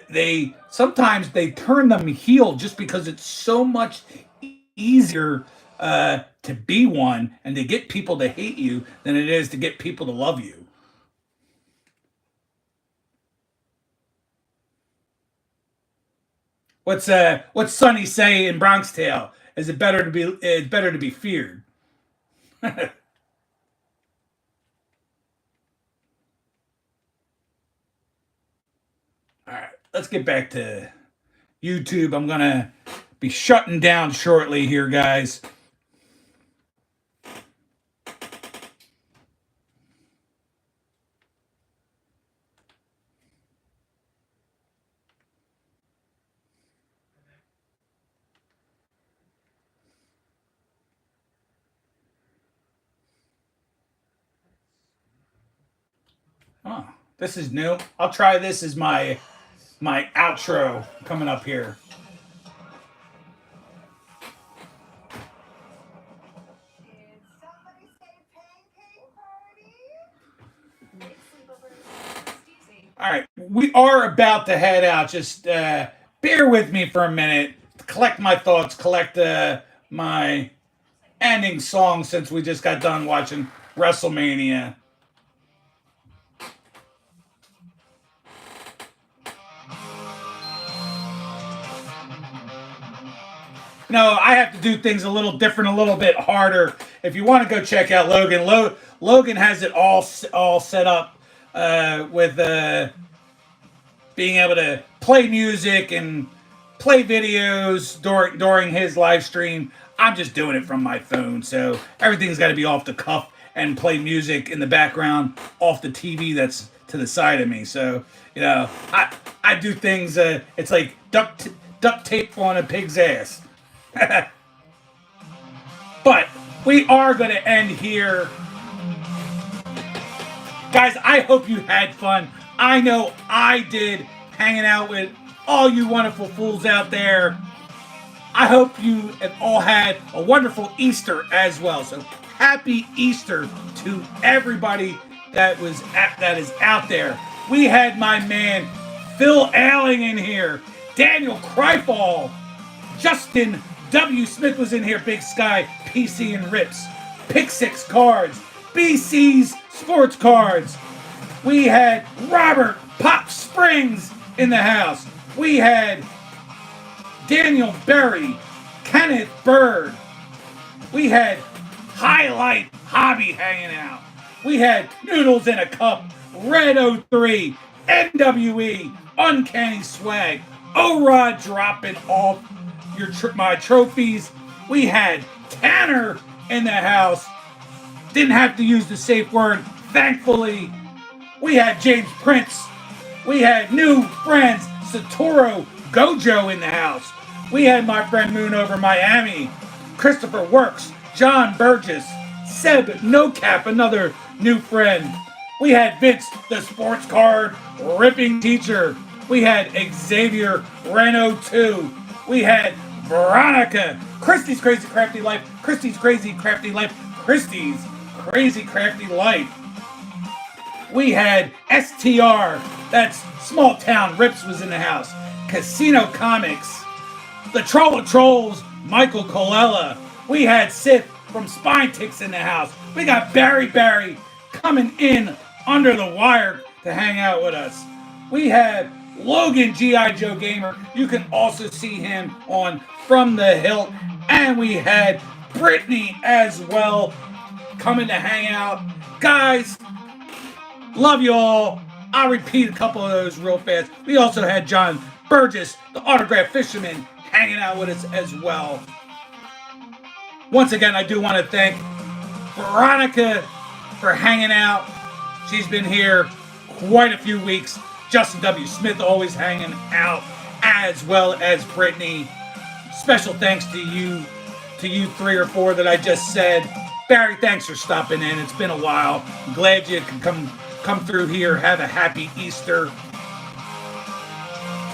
they sometimes they turn them heel just because it's so much easier to be one and to get people to hate you than it is to get people to love you. What's Sonny say in Bronx Tale? Is it better to be it's better to be feared? All right, let's get back to YouTube. I'm gonna be shutting down shortly here, guys. Oh, this is new. I'll try this as my outro coming up here. All right, we are about to head out. Just bear with me for a minute. Collect my thoughts. Collect my ending song since we just got done watching Wrestlemania. No, I have to do things a little different, a little bit harder. If you want to go check out Logan, Logan has it all set up with being able to play music and play videos during his live stream. I'm just doing it from my phone, so everything's got to be off the cuff and play music in the background off the TV that's to the side of me. So I do things. It's like duct tape on a pig's ass. But we are going to end here. Guys, I hope you had fun. I know I did hanging out with all you wonderful fools out there. I hope you have all had a wonderful Easter as well. So happy Easter to everybody that is out there. We had my man Phil Alling in here, Daniel Kreifall, Justin W. Smith was in here, Big Sky, PC and Rips, Pick Six Cards, BC's Sports Cards. We had Robert Pop Springs in the house. We had Daniel Berry, Kenneth Bird. We had Highlight Hobby hanging out. We had Noodles in a Cup, Red 03, NWE, Uncanny Swag, O-Rod dropping off my trophies. We had Tanner in the house. Didn't have to use the safe word, thankfully. We had James Prince. We had new friends, Satoru Gojo in the house. We had my friend Moon over Miami, Christopher Works, John Burgess, Seb No Cap, another new friend. We had Vince, the sports card ripping teacher. We had Xavier Reno 2. We had Veronica, Christy's Crazy Crafty Life, Christy's Crazy Crafty Life, Christy's Crazy Crafty Life. We had STR, that's Small Town Rips was in the house. Casino Comics, the Troll of Trolls, Michael Colella. We had Sith from Spine Ticks in the house. We got Barry coming in under the wire to hang out with us. We had Logan G.I. Joe Gamer. You can also see him on From the Hilt. And we had Brittany as well coming to hang out. Guys, love you all. I'll repeat a couple of those real fast. We also had John Burgess, the autograph fisherman, hanging out with us as well. Once again, I do want to thank Veronica for hanging out. She's been here quite a few weeks. Justin W. Smith always hanging out, as well as Brittany. Special thanks to you 3 or 4 that I just said. Barry, thanks for stopping in. It's been a while. I'm glad you could come through here. Have a happy Easter.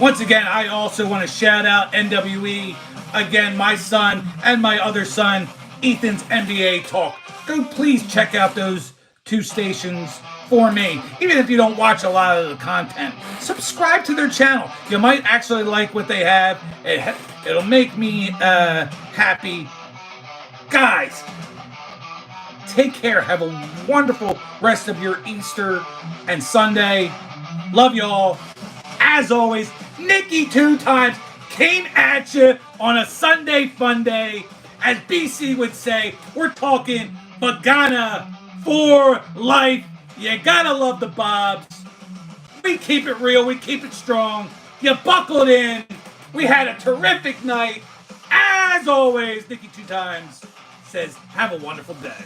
Once again, I also want to shout out NWE. Again, my son and my other son, Ethan's NBA Talk. Go please check out those 2 stations for me. Even if you don't watch a lot of the content, subscribe to their channel. You might actually like what they have. It'll make me happy. Guys, take care. Have a wonderful rest of your Easter and Sunday. Love y'all. As always, Nikki 2 times came at you on a Sunday fun day. As BC would say, we're talking Bagana for life. You gotta love the Bobs. We keep it real. We keep it strong. You buckled in. We had a terrific night. As always, Nikki 2 times says, have a wonderful day.